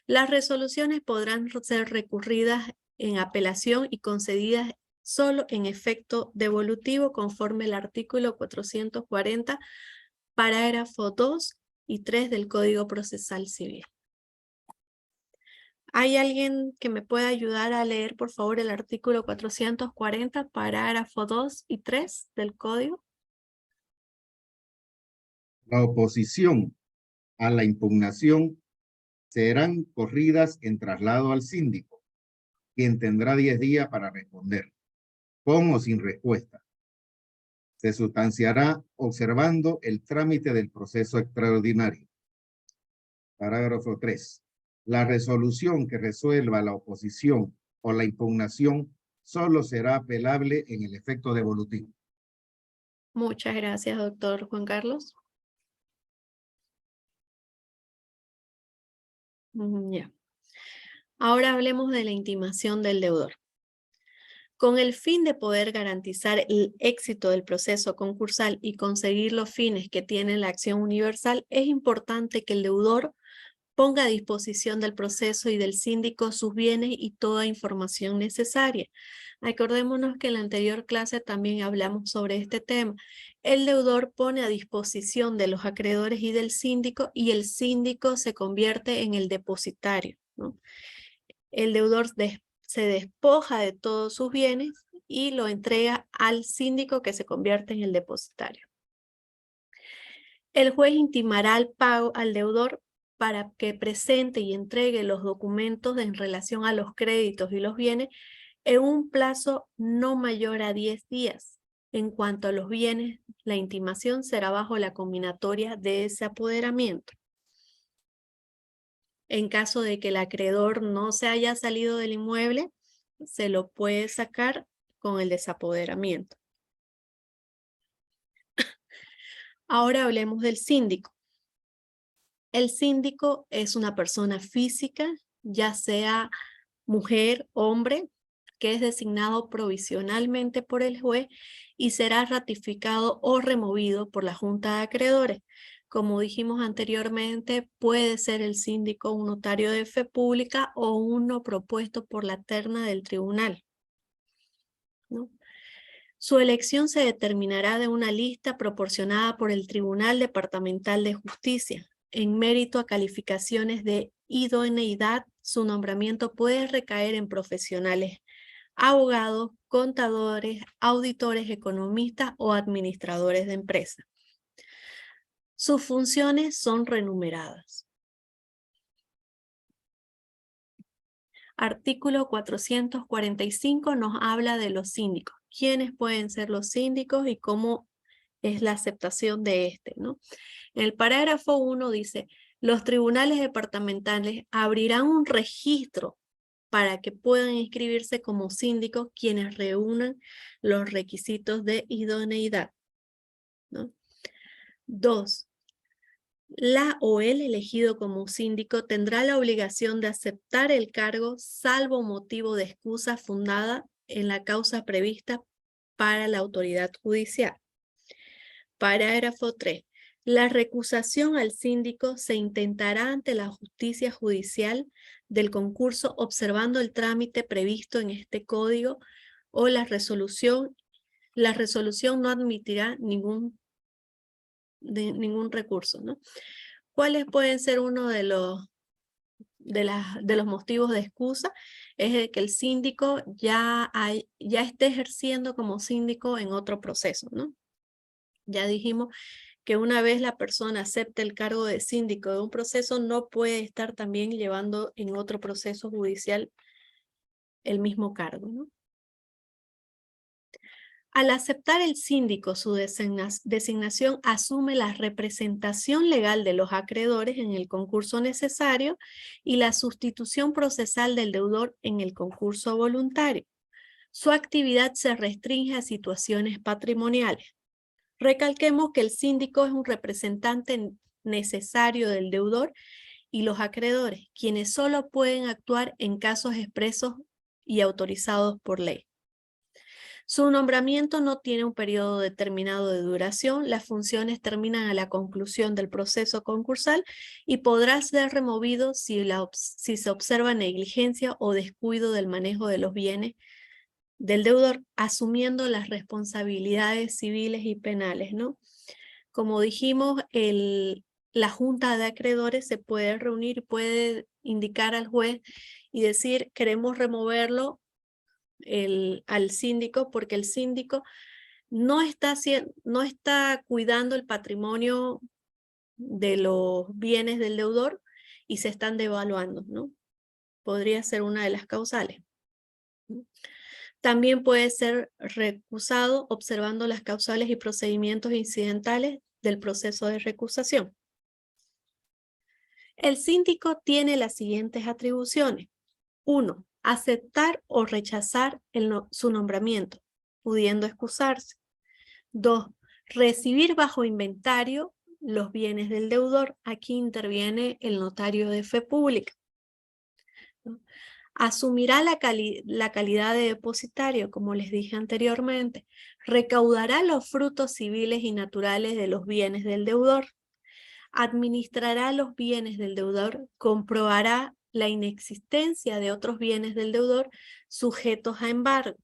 Las resoluciones podrán ser recurridas en apelación y concedidas solo en efecto devolutivo conforme al artículo 440, parágrafo 2 y 3 del Código Procesal Civil. ¿Hay alguien que me pueda ayudar a leer, por favor, el artículo 440, parágrafo 2 y 3 del Código? La oposición a la impugnación serán corridas en traslado al síndico, quien tendrá 10 días para responder, con o sin respuesta. Se sustanciará observando el trámite del proceso extraordinario. Parágrafo 3. La resolución que resuelva la oposición o la impugnación solo será apelable en el efecto devolutivo. Muchas gracias, doctor Juan Carlos. Ya. Ahora hablemos de la intimación del deudor. Con el fin de poder garantizar el éxito del proceso concursal y conseguir los fines que tiene la acción universal, es importante que el deudor ponga a disposición del proceso y del síndico sus bienes y toda información necesaria. Acordémonos que en la anterior clase también hablamos sobre este tema. El deudor pone a disposición de los acreedores y del síndico y el síndico se convierte en el depositario, ¿no? El deudor se despoja de todos sus bienes y lo entrega al síndico que se convierte en el depositario. El juez intimará al pago al deudor para que presente y entregue los documentos en relación a los créditos y los bienes en un plazo no mayor a 10 días. En cuanto a los bienes, la intimación será bajo la combinatoria de ese apoderamiento. En caso de que el acreedor no se haya salido del inmueble, se lo puede sacar con el desapoderamiento. Ahora hablemos del síndico. El síndico es una persona física, ya sea mujer, hombre, que es designado provisionalmente por el juez y será ratificado o removido por la Junta de Acreedores. Como dijimos anteriormente, puede ser el síndico un notario de fe pública o uno propuesto por la terna del tribunal, ¿no? Su elección se determinará de una lista proporcionada por el Tribunal Departamental de Justicia. En mérito a calificaciones de idoneidad, su nombramiento puede recaer en profesionales, abogados, contadores, auditores, economistas o administradores de empresas. Sus funciones son renumeradas. Artículo 445 nos habla de los síndicos. ¿Quiénes pueden ser los síndicos y cómo es la aceptación de este, ¿no? En el parágrafo 1 dice, los tribunales departamentales abrirán un registro para que puedan inscribirse como síndicos quienes reúnan los requisitos de idoneidad, ¿no? 2. la o el elegido como síndico tendrá la obligación de aceptar el cargo salvo motivo de excusa fundada en la causa prevista para la autoridad judicial. Parágrafo 3. La recusación al síndico se intentará ante la justicia judicial del concurso observando el trámite previsto en este código o la resolución no admitirá ningún recurso, ¿no? ¿Cuáles pueden ser uno de los motivos de excusa? Es el que el síndico ya esté ejerciendo como síndico en otro proceso, ¿no? Ya dijimos que una vez la persona acepte el cargo de síndico de un proceso, no puede estar también llevando en otro proceso judicial el mismo cargo, ¿no? Al aceptar el síndico su designación, asume la representación legal de los acreedores en el concurso necesario y la sustitución procesal del deudor en el concurso voluntario. Su actividad se restringe a situaciones patrimoniales. Recalquemos que el síndico es un representante necesario del deudor y los acreedores, quienes solo pueden actuar en casos expresos y autorizados por ley. Su nombramiento no tiene un periodo determinado de duración, las funciones terminan a la conclusión del proceso concursal y podrá ser removido si se observa negligencia o descuido del manejo de los bienes del deudor, asumiendo las responsabilidades civiles y penales, ¿no? Como dijimos, la junta de acreedores se puede reunir y puede indicar al juez y decir, queremos removerlo al síndico porque el síndico no está cuidando el patrimonio de los bienes del deudor y se están devaluando, ¿no? Podría ser una de las causales. También puede ser recusado observando las causales y procedimientos incidentales del proceso de recusación. El síndico tiene las siguientes atribuciones. 1. Aceptar o rechazar su nombramiento, pudiendo excusarse. 2. Recibir bajo inventario los bienes del deudor. Aquí interviene el notario de fe pública. Asumirá la calidad de depositario, como les dije anteriormente. Recaudará los frutos civiles y naturales de los bienes del deudor. Administrará los bienes del deudor. Comprobará la inexistencia de otros bienes del deudor sujetos a embargo.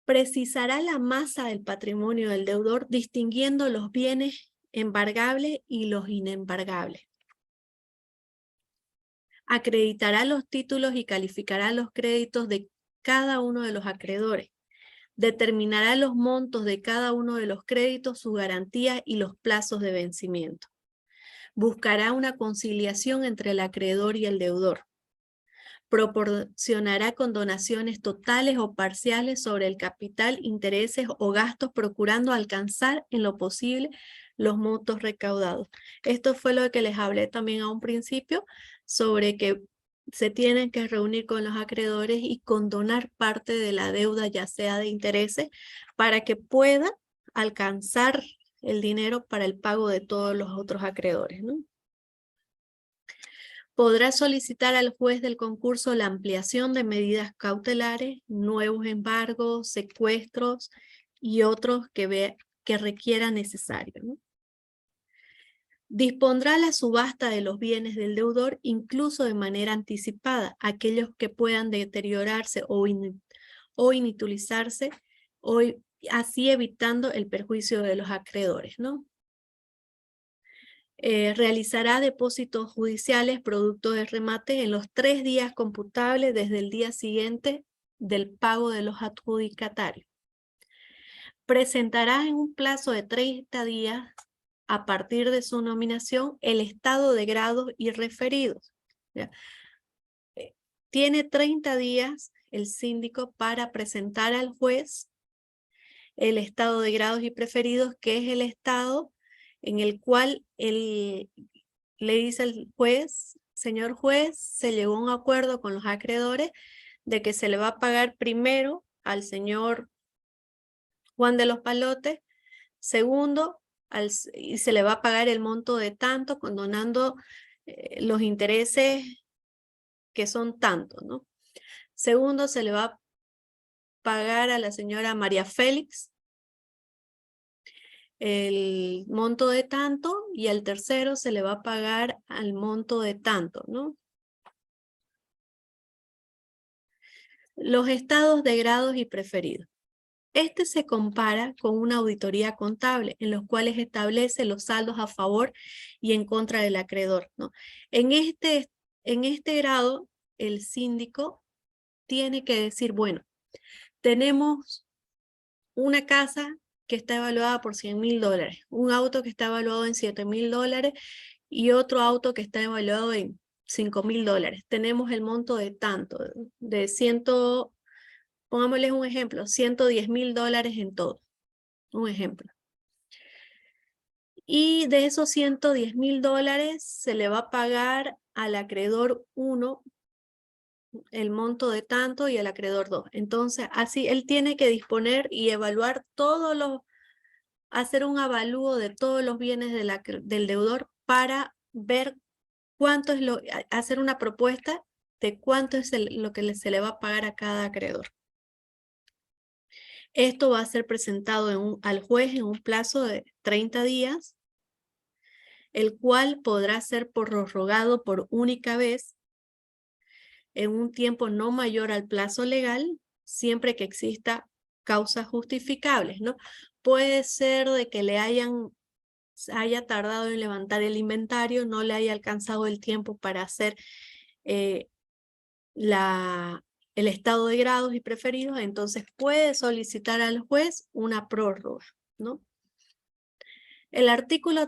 Precisará la masa del patrimonio del deudor, distinguiendo los bienes embargables y los inembargables. Acreditará los títulos y calificará los créditos de cada uno de los acreedores. Determinará los montos de cada uno de los créditos, su garantía y los plazos de vencimiento. Buscará una conciliación entre el acreedor y el deudor. Proporcionará condonaciones totales o parciales sobre el capital, intereses o gastos, procurando alcanzar en lo posible los montos recaudados. Esto fue lo que les hablé también a un principio, sobre que se tienen que reunir con los acreedores y condonar parte de la deuda, ya sea de intereses, para que pueda alcanzar el dinero para el pago de todos los otros acreedores, ¿no? Podrá solicitar al juez del concurso la ampliación de medidas cautelares, nuevos embargos, secuestros y otros que requiera necesario, ¿no? Dispondrá la subasta de los bienes del deudor, incluso de manera anticipada, aquellos que puedan deteriorarse o inutilizarse, así evitando el perjuicio de los acreedores, ¿no? Realizará depósitos judiciales producto de remate en los 3 días computables desde el día siguiente del pago de los adjudicatarios. Presentará en un plazo de 30 días a partir de su nominación el estado de grados y referidos. ¿Ya? Tiene 30 días el síndico para presentar al juez el estado de grados y preferidos, que es el estado en el cual le dice al juez, señor juez, se llegó a un acuerdo con los acreedores de que se le va a pagar primero al señor Juan de los Palotes, segundo y se le va a pagar el monto de tanto, condonando los intereses que son tanto, ¿no? Segundo, se le va a pagar a la señora María Félix el monto de tanto, y al tercero se le va a pagar al monto de tanto, ¿no? Los estados de grados y preferidos. Este se compara con una auditoría contable, en los cuales establece los saldos a favor y en contra del acreedor, ¿no? En este grado, el síndico tiene que decir, bueno, tenemos una casa que está evaluada por $100,000, un auto que está evaluado en $7,000 y otro auto que está evaluado en $5,000. Tenemos el monto de tanto, de pongámosles un ejemplo, $110,000 en todo, un ejemplo. Y de esos $110,000 se le va a pagar al acreedor 1 el monto de tanto y al acreedor 2. Entonces, así él tiene que disponer y evaluar hacer un avalúo de todos los bienes del deudor para ver cuánto es hacer una propuesta de cuánto es lo que se le va a pagar a cada acreedor. Esto va a ser presentado al juez en un plazo de 30 días, el cual podrá ser prorrogado por única vez en un tiempo no mayor al plazo legal, siempre que exista causas justificables, ¿no? Puede ser de que haya tardado en levantar el inventario, no le haya alcanzado el tiempo para hacer el estado de grados y preferidos, entonces puede solicitar al juez una prórroga, ¿no? El artículo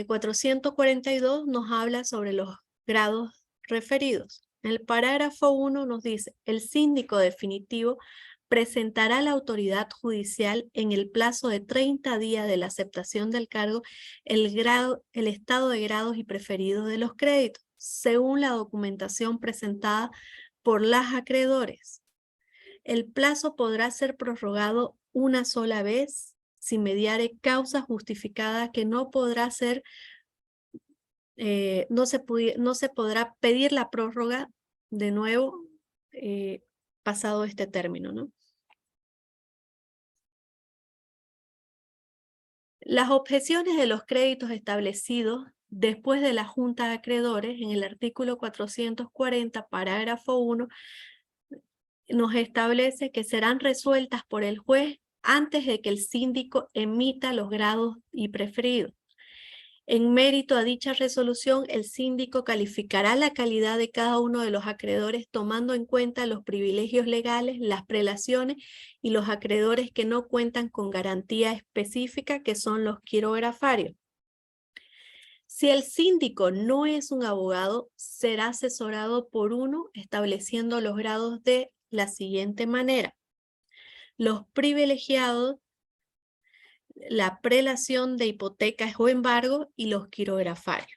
442 nos habla sobre los grados referidos. El parágrafo 1 nos dice, el síndico definitivo presentará a la autoridad judicial en el plazo de 30 días de la aceptación del cargo el estado de grados y preferidos de los créditos, según la documentación presentada por las acreedores. El plazo podrá ser prorrogado una sola vez si mediare causa justificada que no podrá ser, no se podrá pedir la prórroga de nuevo pasado este término, ¿no? Las objeciones de los créditos establecidos después de la Junta de Acreedores en el artículo 440, parágrafo 1, nos establece que serán resueltas por el juez antes de que el síndico emita los grados y preferidos. En mérito a dicha resolución, el síndico calificará la calidad de cada uno de los acreedores tomando en cuenta los privilegios legales, las prelaciones y los acreedores que no cuentan con garantía específica, que son los quirografarios. Si el síndico no es un abogado, será asesorado por uno estableciendo los grados de la siguiente manera. Los privilegiados, la prelación de hipotecas o embargo y los quirografarios.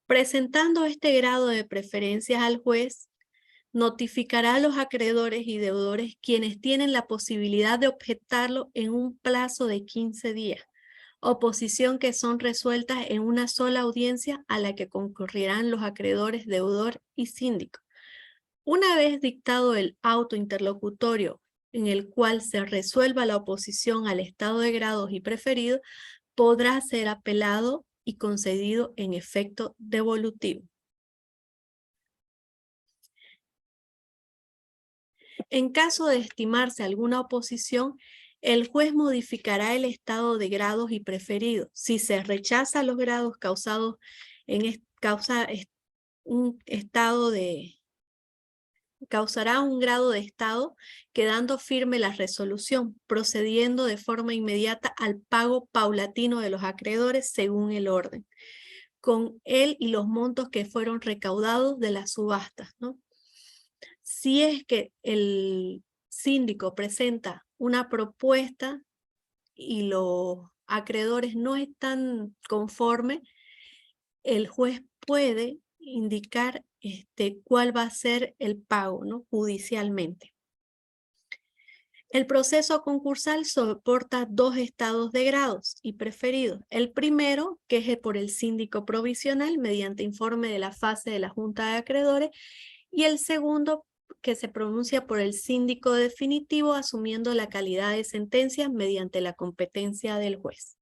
Presentando este grado de preferencias al juez, notificará a los acreedores y deudores quienes tienen la posibilidad de objetarlo en un plazo de 15 días, oposición que son resueltas en una sola audiencia a la que concurrirán los acreedores, deudor y síndico. Una vez dictado el auto interlocutorio en el cual se resuelva la oposición al estado de grados y preferidos, podrá ser apelado y concedido en efecto devolutivo. En caso de estimarse alguna oposición, el juez modificará el estado de grados y preferidos. Si se rechaza los grados causados causará un grado de estado, quedando firme la resolución, procediendo de forma inmediata al pago paulatino de los acreedores según el orden, con él y los montos que fueron recaudados de las subastas, ¿no? Si es que el síndico presenta una propuesta y los acreedores no están conformes, el juez puede indicar cuál va a ser el pago, ¿no? Judicialmente. El proceso concursal soporta dos estados de grados y preferidos. El primero, que es por el síndico provisional mediante informe de la fase de la Junta de Acreedores, y el segundo, que se pronuncia por el síndico definitivo asumiendo la calidad de sentencia mediante la competencia del juez.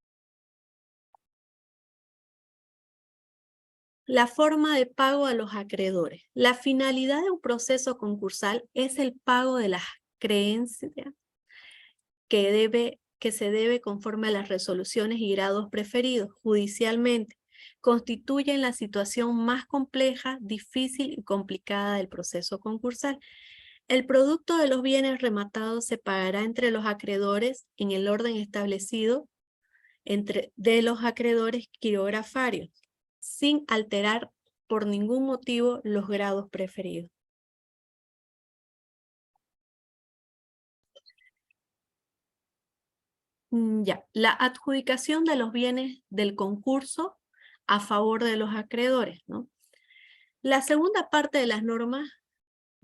La forma de pago a los acreedores. La finalidad de un proceso concursal es el pago de las creencias que se debe conforme a las resoluciones y grados preferidos judicialmente. Constituyen la situación más compleja, difícil y complicada del proceso concursal. El producto de los bienes rematados se pagará entre los acreedores en el orden establecido de los acreedores quirografarios, sin alterar por ningún motivo los grados preferidos. Ya, la adjudicación de los bienes del concurso a favor de los acreedores, ¿no? La segunda parte de las normas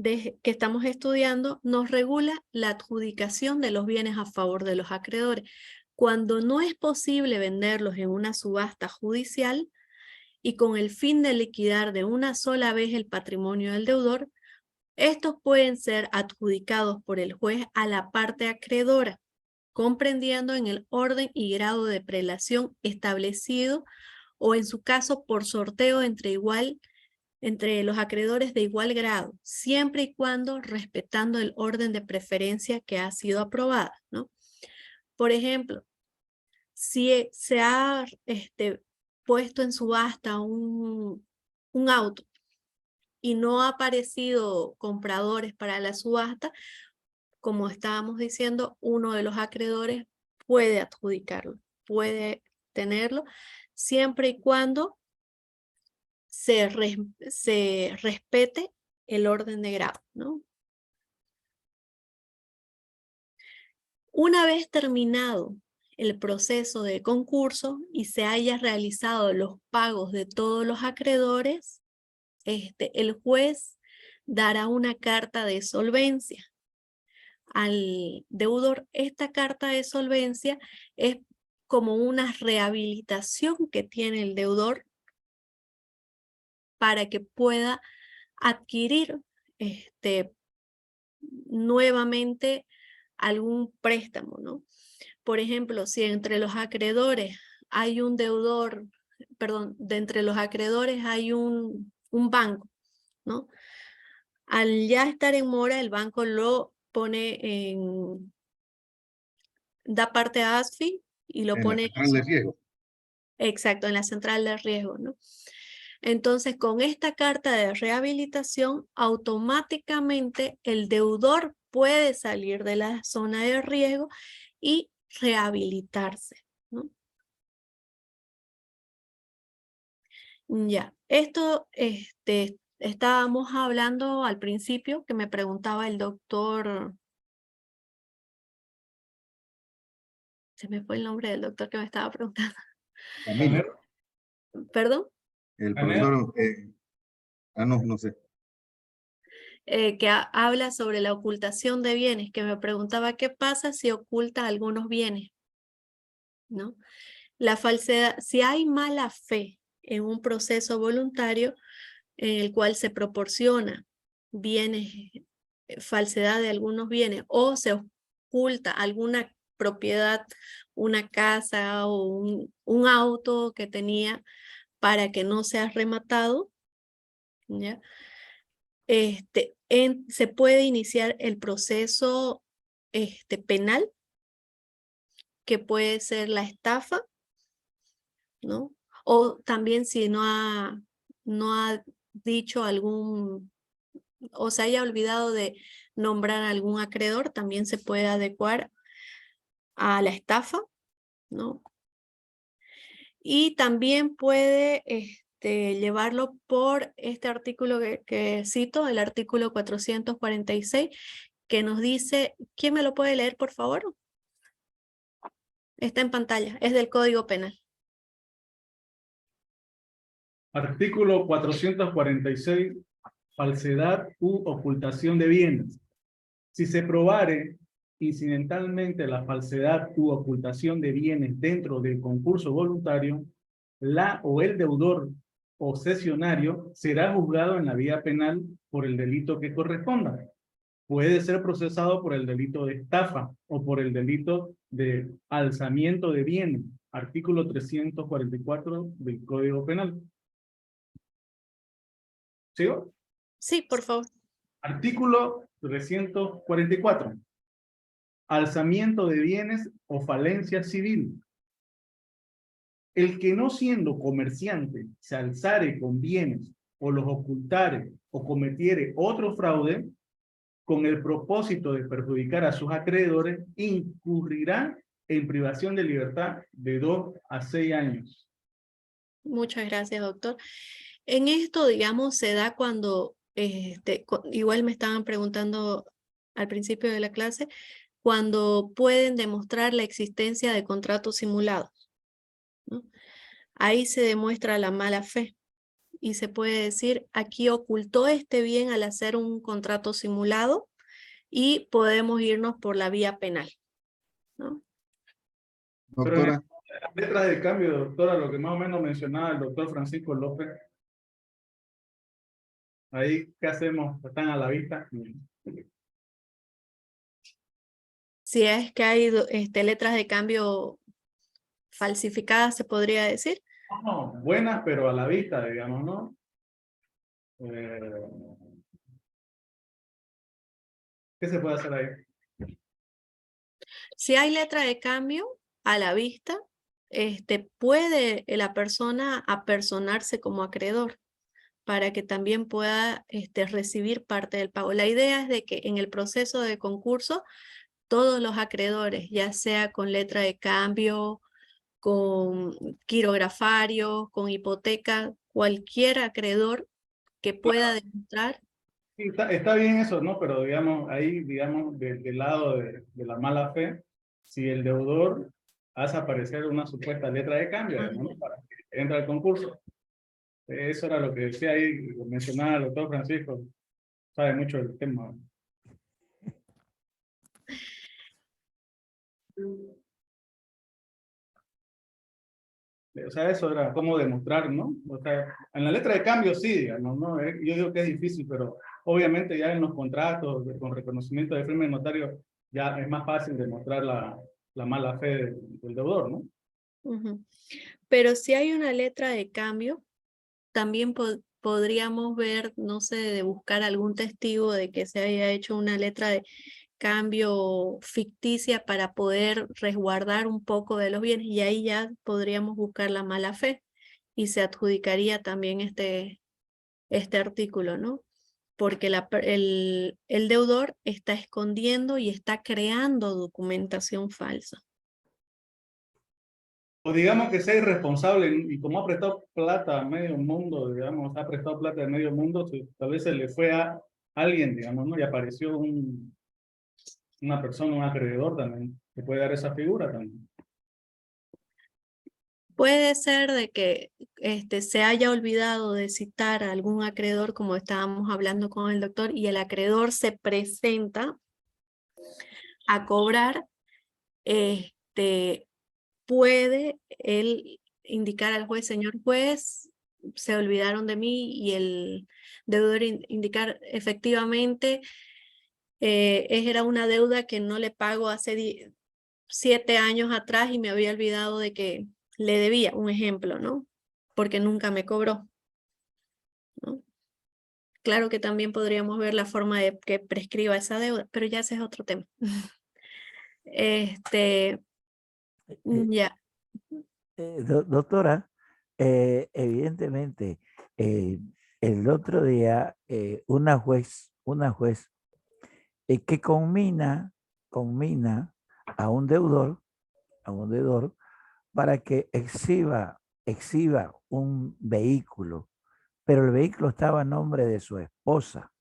que estamos estudiando nos regula la adjudicación de los bienes a favor de los acreedores. Cuando no es posible venderlos en una subasta judicial y con el fin de liquidar de una sola vez el patrimonio del deudor, estos pueden ser adjudicados por el juez a la parte acreedora, comprendiendo en el orden y grado de prelación establecido o en su caso por sorteo entre los acreedores de igual grado, siempre y cuando respetando el orden de preferencia que ha sido aprobada, ¿no? Por ejemplo, si se ha puesto en subasta un auto y no ha aparecido compradores para la subasta, como estábamos diciendo, uno de los acreedores puede adjudicarlo, puede tenerlo, siempre y cuando se respete el orden de grado, ¿no? Una vez terminado el proceso de concurso y se haya realizado los pagos de todos los acreedores, el juez dará una carta de solvencia al deudor. Esta carta de solvencia es como una rehabilitación que tiene el deudor para que pueda adquirir nuevamente algún préstamo, ¿no? Por ejemplo, si entre los acreedores hay un deudor, perdón, de entre los acreedores hay un banco, ¿no? Al ya estar en mora, el banco lo pone da parte a ASFI y lo pone... En la central de riesgo. Exacto, en la central de riesgo, ¿no? Entonces, con esta carta de rehabilitación, automáticamente el deudor puede salir de la zona de riesgo y rehabilitarse, ¿no? Ya, esto estábamos hablando al principio que me preguntaba el doctor, se me fue el nombre del doctor que me estaba preguntando. Camilo, ¿Perdón? el profesor, no sé. Que habla sobre la ocultación de bienes, que me preguntaba qué pasa si oculta algunos bienes, ¿no? La falsedad, si hay mala fe en un proceso voluntario en el cual se proporciona bienes, falsedad de algunos bienes, o se oculta alguna propiedad, una casa o un auto que tenía para que no sea rematado, ¿ya? Se puede iniciar el proceso penal, que puede ser la estafa, ¿no? O también si no ha dicho o se haya olvidado de nombrar algún acreedor, también se puede adecuar a la estafa, ¿no? Y también puede llevarlo por este artículo que cito, el artículo 446, que nos dice, ¿quién me lo puede leer, por favor? Está en pantalla, es del Código Penal. Artículo 446, falsedad u ocultación de bienes. Si se probare incidentalmente la falsedad u ocultación de bienes dentro del concurso voluntario, la o el deudor o cesionario será juzgado en la vía penal por el delito que corresponda. Puede ser procesado por el delito de estafa o por el delito de alzamiento de bienes, artículo 344 del Código Penal. ¿Sigo? Sí, por favor. Artículo 344. Alzamiento de bienes o falencia civil. El que no siendo comerciante se alzare con bienes o los ocultare o cometiere otro fraude con el propósito de perjudicar a sus acreedores, incurrirá en privación de libertad de 2 a 6 años. Muchas gracias, doctor. En esto, digamos, se da cuando, igual me estaban preguntando al principio de la clase, cuando pueden demostrar la existencia de contratos simulados, ¿no? Ahí se demuestra la mala fe y se puede decir, aquí ocultó este bien al hacer un contrato simulado y podemos irnos por la vía penal, ¿no? Pero en Doctora, las letras de cambio, doctora, lo que más o menos mencionaba el doctor Francisco López, ahí, ¿qué hacemos? ¿Están a la vista? Si es que hay letras de cambio falsificadas, se podría decir. No, buenas, pero a la vista, digamos, ¿no? ¿Qué se puede hacer ahí? Si hay letra de cambio a la vista, puede la persona apersonarse como acreedor para que también pueda recibir parte del pago. La idea es de que en el proceso de concurso, todos los acreedores, ya sea con letra de cambio, con quirografario, con hipoteca, cualquier acreedor que pueda demostrar. Sí, está bien eso, ¿no? Pero digamos, ahí, digamos, del lado de la mala fe, si el deudor hace aparecer una supuesta letra de cambio, digamos, ¿no? Para que entre al concurso. Eso era lo que decía ahí, lo mencionaba el doctor Francisco, sabe mucho del tema. O sea, eso era cómo demostrar, ¿no? O sea, en la letra de cambio sí, digamos, ¿no? Yo digo que es difícil, pero obviamente ya en los contratos con reconocimiento de firma de notario ya es más fácil demostrar la mala fe del deudor, ¿no? Ujú. Pero si hay una letra de cambio, también podríamos ver, no sé, de buscar algún testigo de que se haya hecho una letra de cambio ficticia para poder resguardar un poco de los bienes, y ahí ya podríamos buscar la mala fe y se adjudicaría también este artículo, ¿no? Porque el deudor está escondiendo y está creando documentación falsa. O digamos que sea irresponsable y como ha prestado plata a medio mundo, digamos, ha prestado plata a medio mundo, tal vez se le fue a alguien, digamos, ¿no? Y apareció una persona, un acreedor también, que puede dar esa figura también. Puede ser de que se haya olvidado de citar a algún acreedor, como estábamos hablando con el doctor, y el acreedor se presenta a cobrar, puede él indicar al juez, señor juez, se olvidaron de mí, y el deudor indicar efectivamente, era una deuda que no le pago hace 7 años atrás y me había olvidado de que le debía, un ejemplo, ¿no? Porque nunca me cobró, ¿no? Claro que también podríamos ver la forma de que prescriba esa deuda, pero ya ese es otro tema. Ya. Doctora, evidentemente, el otro día una juez que conmina a un deudor para que exhiba un vehículo, pero el vehículo estaba a nombre de su esposa.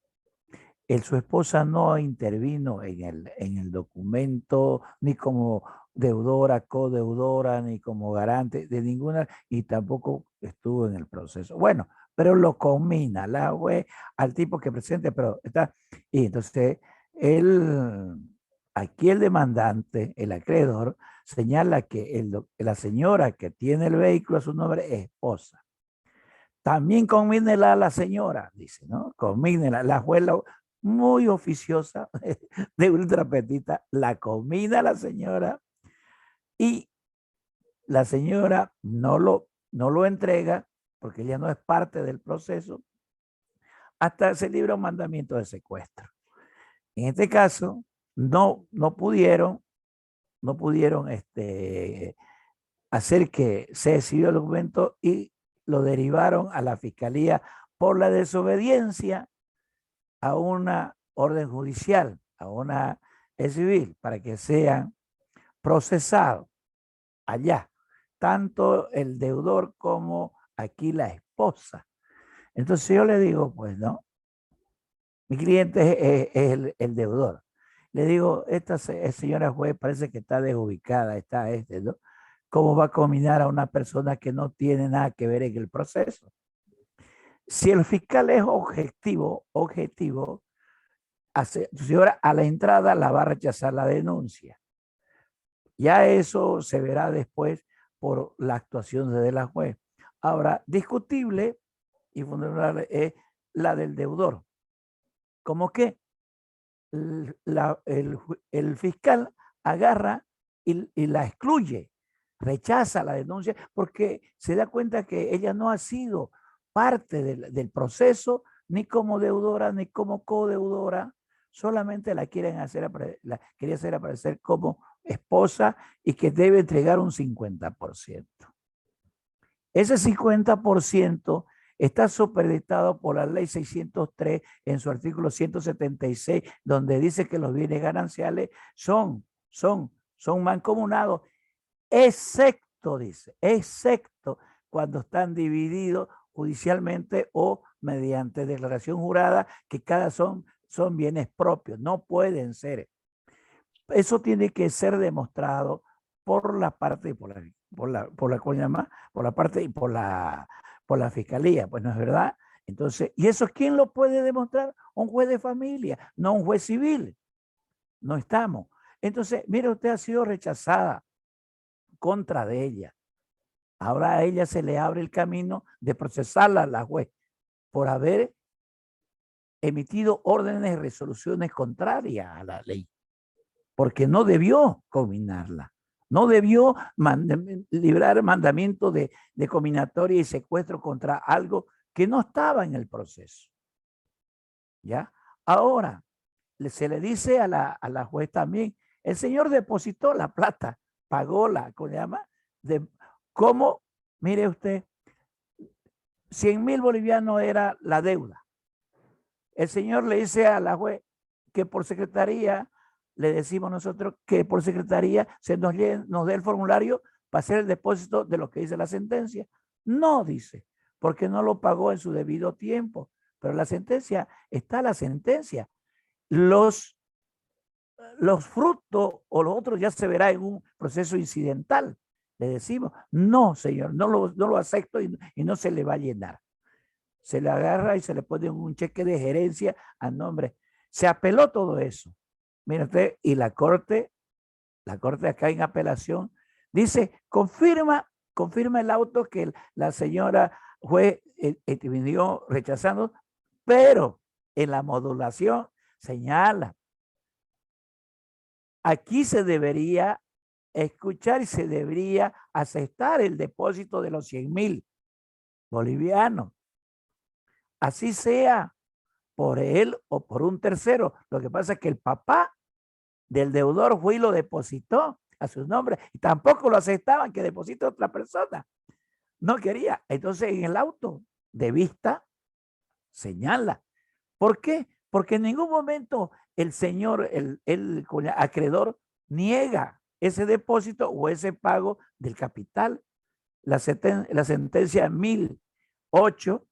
Su esposa no intervino en el documento, ni como deudora, codeudora, ni como garante de ninguna, y tampoco estuvo en el proceso. Bueno, pero lo combina la web al tipo que presente, pero está. Y entonces él aquí el demandante, el acreedor, señala que la señora que tiene el vehículo a su nombre es esposa. También conmínela a la señora, dice, ¿no? Conmínela. La juez muy oficiosa de ultrapetita, la conmina a la señora y la señora no lo entrega porque ella no es parte del proceso hasta se libra un mandamiento de secuestro. En este caso, no pudieron hacer que se exhibió el documento y lo derivaron a la fiscalía por la desobediencia a una orden judicial, a una civil, para que sean procesados allá, tanto el deudor como aquí la esposa. Entonces yo le digo, pues no, mi cliente es el deudor. Le digo, esta señora juez parece que está desubicada, ¿no? ¿Cómo va a combinar a una persona que no tiene nada que ver en el proceso? Si el fiscal es objetivo, señora a la entrada la va a rechazar la denuncia. Ya eso se verá después por la actuación de la juez. Ahora, discutible y fundamental es la del deudor. ¿Cómo que? El fiscal agarra y la excluye, rechaza la denuncia porque se da cuenta que ella no ha sido parte del proceso ni como deudora ni como codeudora, solamente la quería hacer aparecer como esposa y que debe entregar un 50%. Ese 50% está supeditado por la ley 603 en su artículo 176, donde dice que los bienes gananciales son mancomunados, excepto cuando están divididos judicialmente o mediante declaración jurada, que cada son bienes propios, no pueden ser. Eso tiene que ser demostrado por la parte, por la fiscalía, pues no es verdad. Entonces, ¿y eso quién lo puede demostrar? Un juez de familia, no un juez civil. No estamos. Entonces, mire, usted ha sido rechazada contra de ella. Ahora a ella se le abre el camino de procesarla a la juez por haber emitido órdenes y resoluciones contrarias a la ley, porque no debió combinarla. No debió librar mandamiento de combinatoria y secuestro contra algo que no estaba en el proceso. ¿Ya? Ahora, se le dice a la juez también, el señor depositó la plata, pagó ¿cómo se llama? ¿Cómo? Mire usted, 100,000 bolivianos era la deuda. El señor le dice a la juez que por secretaría, le decimos nosotros que por secretaría se nos dé el formulario para hacer el depósito de lo que dice la sentencia. No, dice, porque no lo pagó en su debido tiempo. Pero la sentencia, está la sentencia. Los frutos o los otros ya se verá en un proceso incidental. Le decimos, no, señor, no lo acepto y no se le va a llenar. Se le agarra y se le pone un cheque de gerencia a nombre. Se apeló todo eso. Mire usted, y la corte acá en apelación dice, confirma el auto que la señora juez vino rechazando, pero en la modulación señala, aquí se debería escuchar y se debería aceptar el depósito de los 100,000 bolivianos. Así sea por él o por un tercero. Lo que pasa es que el papá del deudor fue y lo depositó a su nombre y tampoco lo aceptaban que deposite otra persona. No quería. Entonces en el auto de vista señala. ¿Por qué? Porque en ningún momento el señor, el acreedor, niega ese depósito o ese pago del capital. La sentencia 1008,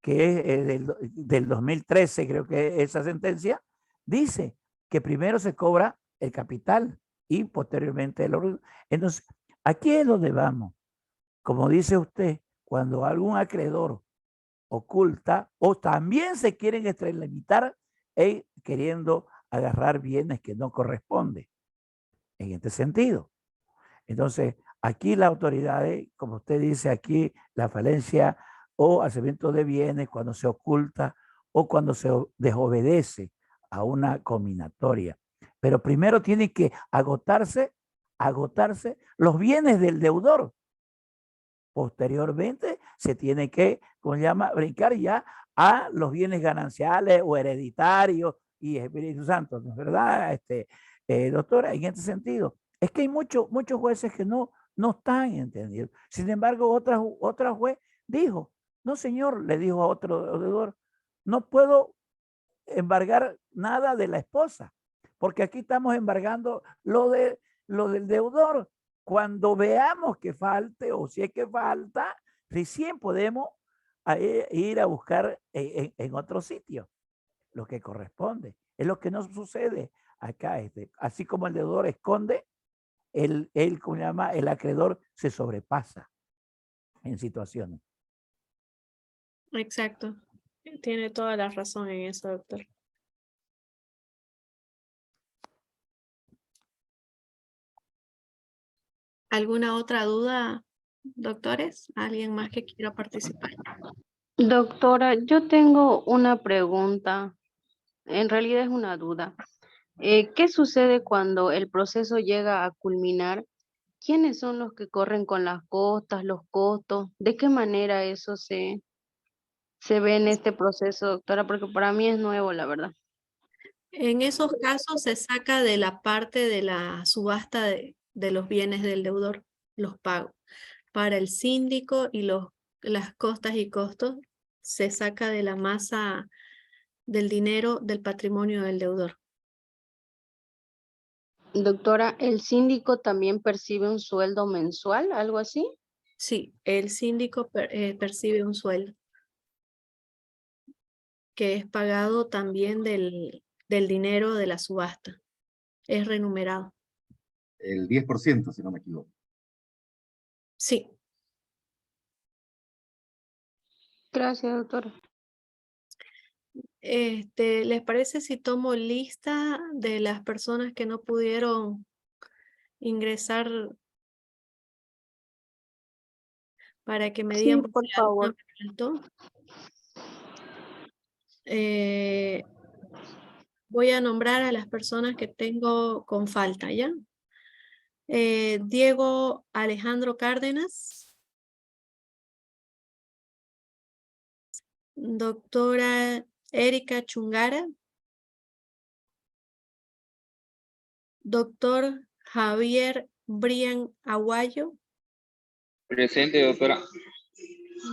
que es del 2013, creo que esa sentencia, dice que primero se cobra el capital y posteriormente el orden. Entonces, aquí es donde vamos. Como dice usted, cuando algún acreedor oculta o también se quieren extralimitar queriendo agarrar bienes que no corresponden en este sentido. Entonces, aquí las autoridades, como usted dice aquí, la falencia o alzamiento de bienes cuando se oculta o cuando se desobedece a una combinatoria. Pero primero tiene que agotarse los bienes del deudor. Posteriormente se tiene que, como se llama, brincar ya a los bienes gananciales o hereditarios y Espíritu Santo, ¿no es verdad, doctora? En este sentido, es que hay muchos jueces que no están entendidos. Sin embargo, otra juez dijo, no señor, le dijo a otro deudor, no puedo embargar nada de la esposa, porque aquí estamos embargando lo del deudor. Cuando veamos que falte o si es que falta, recién podemos ir a buscar en otro sitio lo que corresponde. Es lo que nos sucede acá. Así como el deudor esconde, ¿cómo se llama? El acreedor se sobrepasa en situaciones. Exacto. Tiene toda la razón en eso, doctor. ¿Alguna otra duda, doctores? ¿Alguien más que quiera participar? Doctora, yo tengo una pregunta, en realidad es una duda. ¿Qué sucede cuando el proceso llega a culminar? ¿Quiénes son los que corren con las costas, los costos? ¿De qué manera eso se ve en este proceso, doctora? Porque para mí es nuevo, la verdad. En esos casos se saca de la parte de la subasta de los bienes del deudor, los pagos. Para el síndico y las costas y costos se saca de la masa del dinero del patrimonio del deudor. Doctora, ¿el síndico también percibe un sueldo mensual, algo así? Sí, el síndico percibe un sueldo que es pagado también del dinero de la subasta. Es remunerado. El 10%, si no me equivoco. Sí. Gracias, doctora. ¿Les parece si tomo lista de las personas que no pudieron ingresar para que me Sí, digan por si alguna favor. me faltó? Voy a nombrar a las personas que tengo con falta, ¿ya? Diego Alejandro Cárdenas. Doctora Erika Chungara. Doctor Javier Brian Aguayo. Presente, doctora.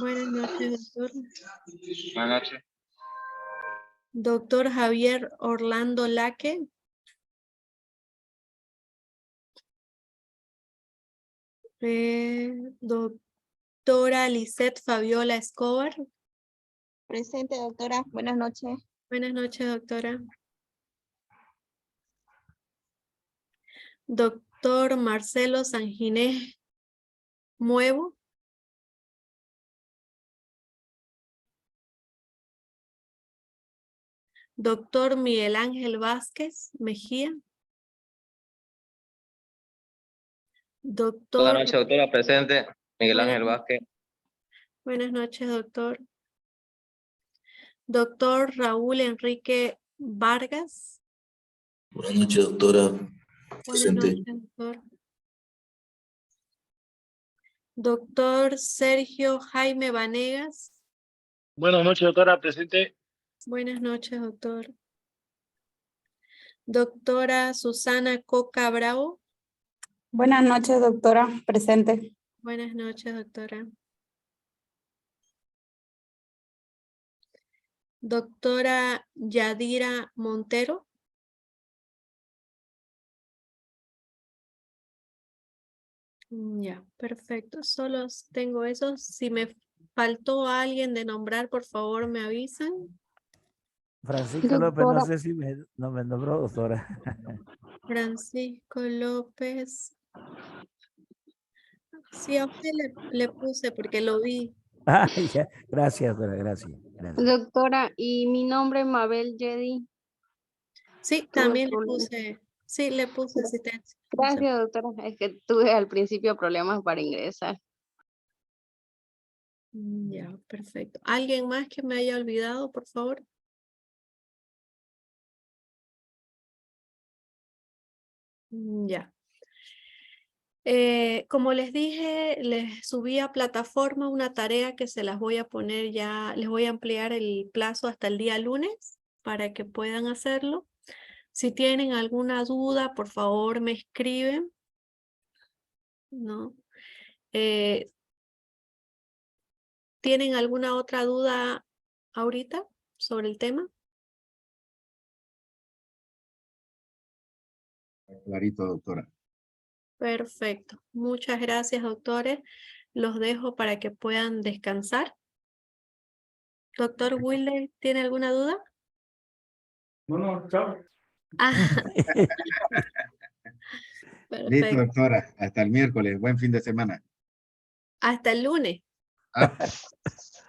Buenas noches, doctor. Buenas noches. Doctor Javier Orlando Laque. Doctora Lisette Fabiola Escobar. Presente, doctora. Buenas noches. Buenas noches, doctora. Doctor Marcelo Sanginés Muevo. Doctor Miguel Ángel Vázquez Mejía. Doctor. Buenas noches, doctora. Presente. Miguel Ángel Vázquez. Buenas noches, doctor. Doctor Raúl Enrique Vargas. Buenas noches, doctora. Buenas noches, doctor. Doctor Sergio Jaime Vanegas. Buenas noches, doctora. Presente. Buenas noches, doctor. Doctora Susana Coca Bravo. Buenas noches, doctora. Presente. Buenas noches, doctora. Doctora Yadira Montero. Ya, perfecto. Solo tengo esos. Si me faltó alguien de nombrar, por favor, me avisan. Francisco López, no sé si no me nombró, doctora. Francisco López. Sí, a usted le puse porque lo vi. Ah, ya. Gracias, doctora, gracias. Doctora, ¿y mi nombre es Mabel Yedi? Sí, Tuve también le problemas. puse, sí, le puse asistencia. No se Gracias, doctora. Es que tuve al principio problemas para ingresar. Ya, perfecto. ¿Alguien más que me haya olvidado, por favor? Ya. Como les dije, les subí a plataforma una tarea que se las voy a poner ya, les voy a ampliar el plazo hasta el día lunes para que puedan hacerlo. Si tienen alguna duda, por favor me escriben, ¿no? ¿Tienen alguna otra duda ahorita sobre el tema? Clarito, doctora. Perfecto. Muchas gracias, doctores. Los dejo para que puedan descansar. Doctor Wilde, ¿tiene alguna duda? No, chao. Ah, Listo, perfecto. doctora. Hasta el miércoles. Buen fin de semana. Hasta el lunes. Ah,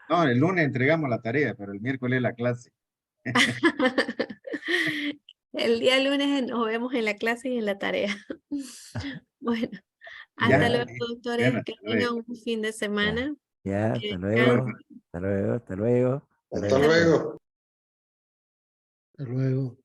no, el lunes entregamos la tarea, pero el miércoles la clase. El día lunes nos vemos en la clase y en la tarea. Bueno, hasta Ya, luego, listo. Bueno, doctores. Que hasta tengan luego. un fin de Ya, semana. ya, Que hasta descansen. luego, hasta luego, hasta luego. Hasta luego. Hasta luego.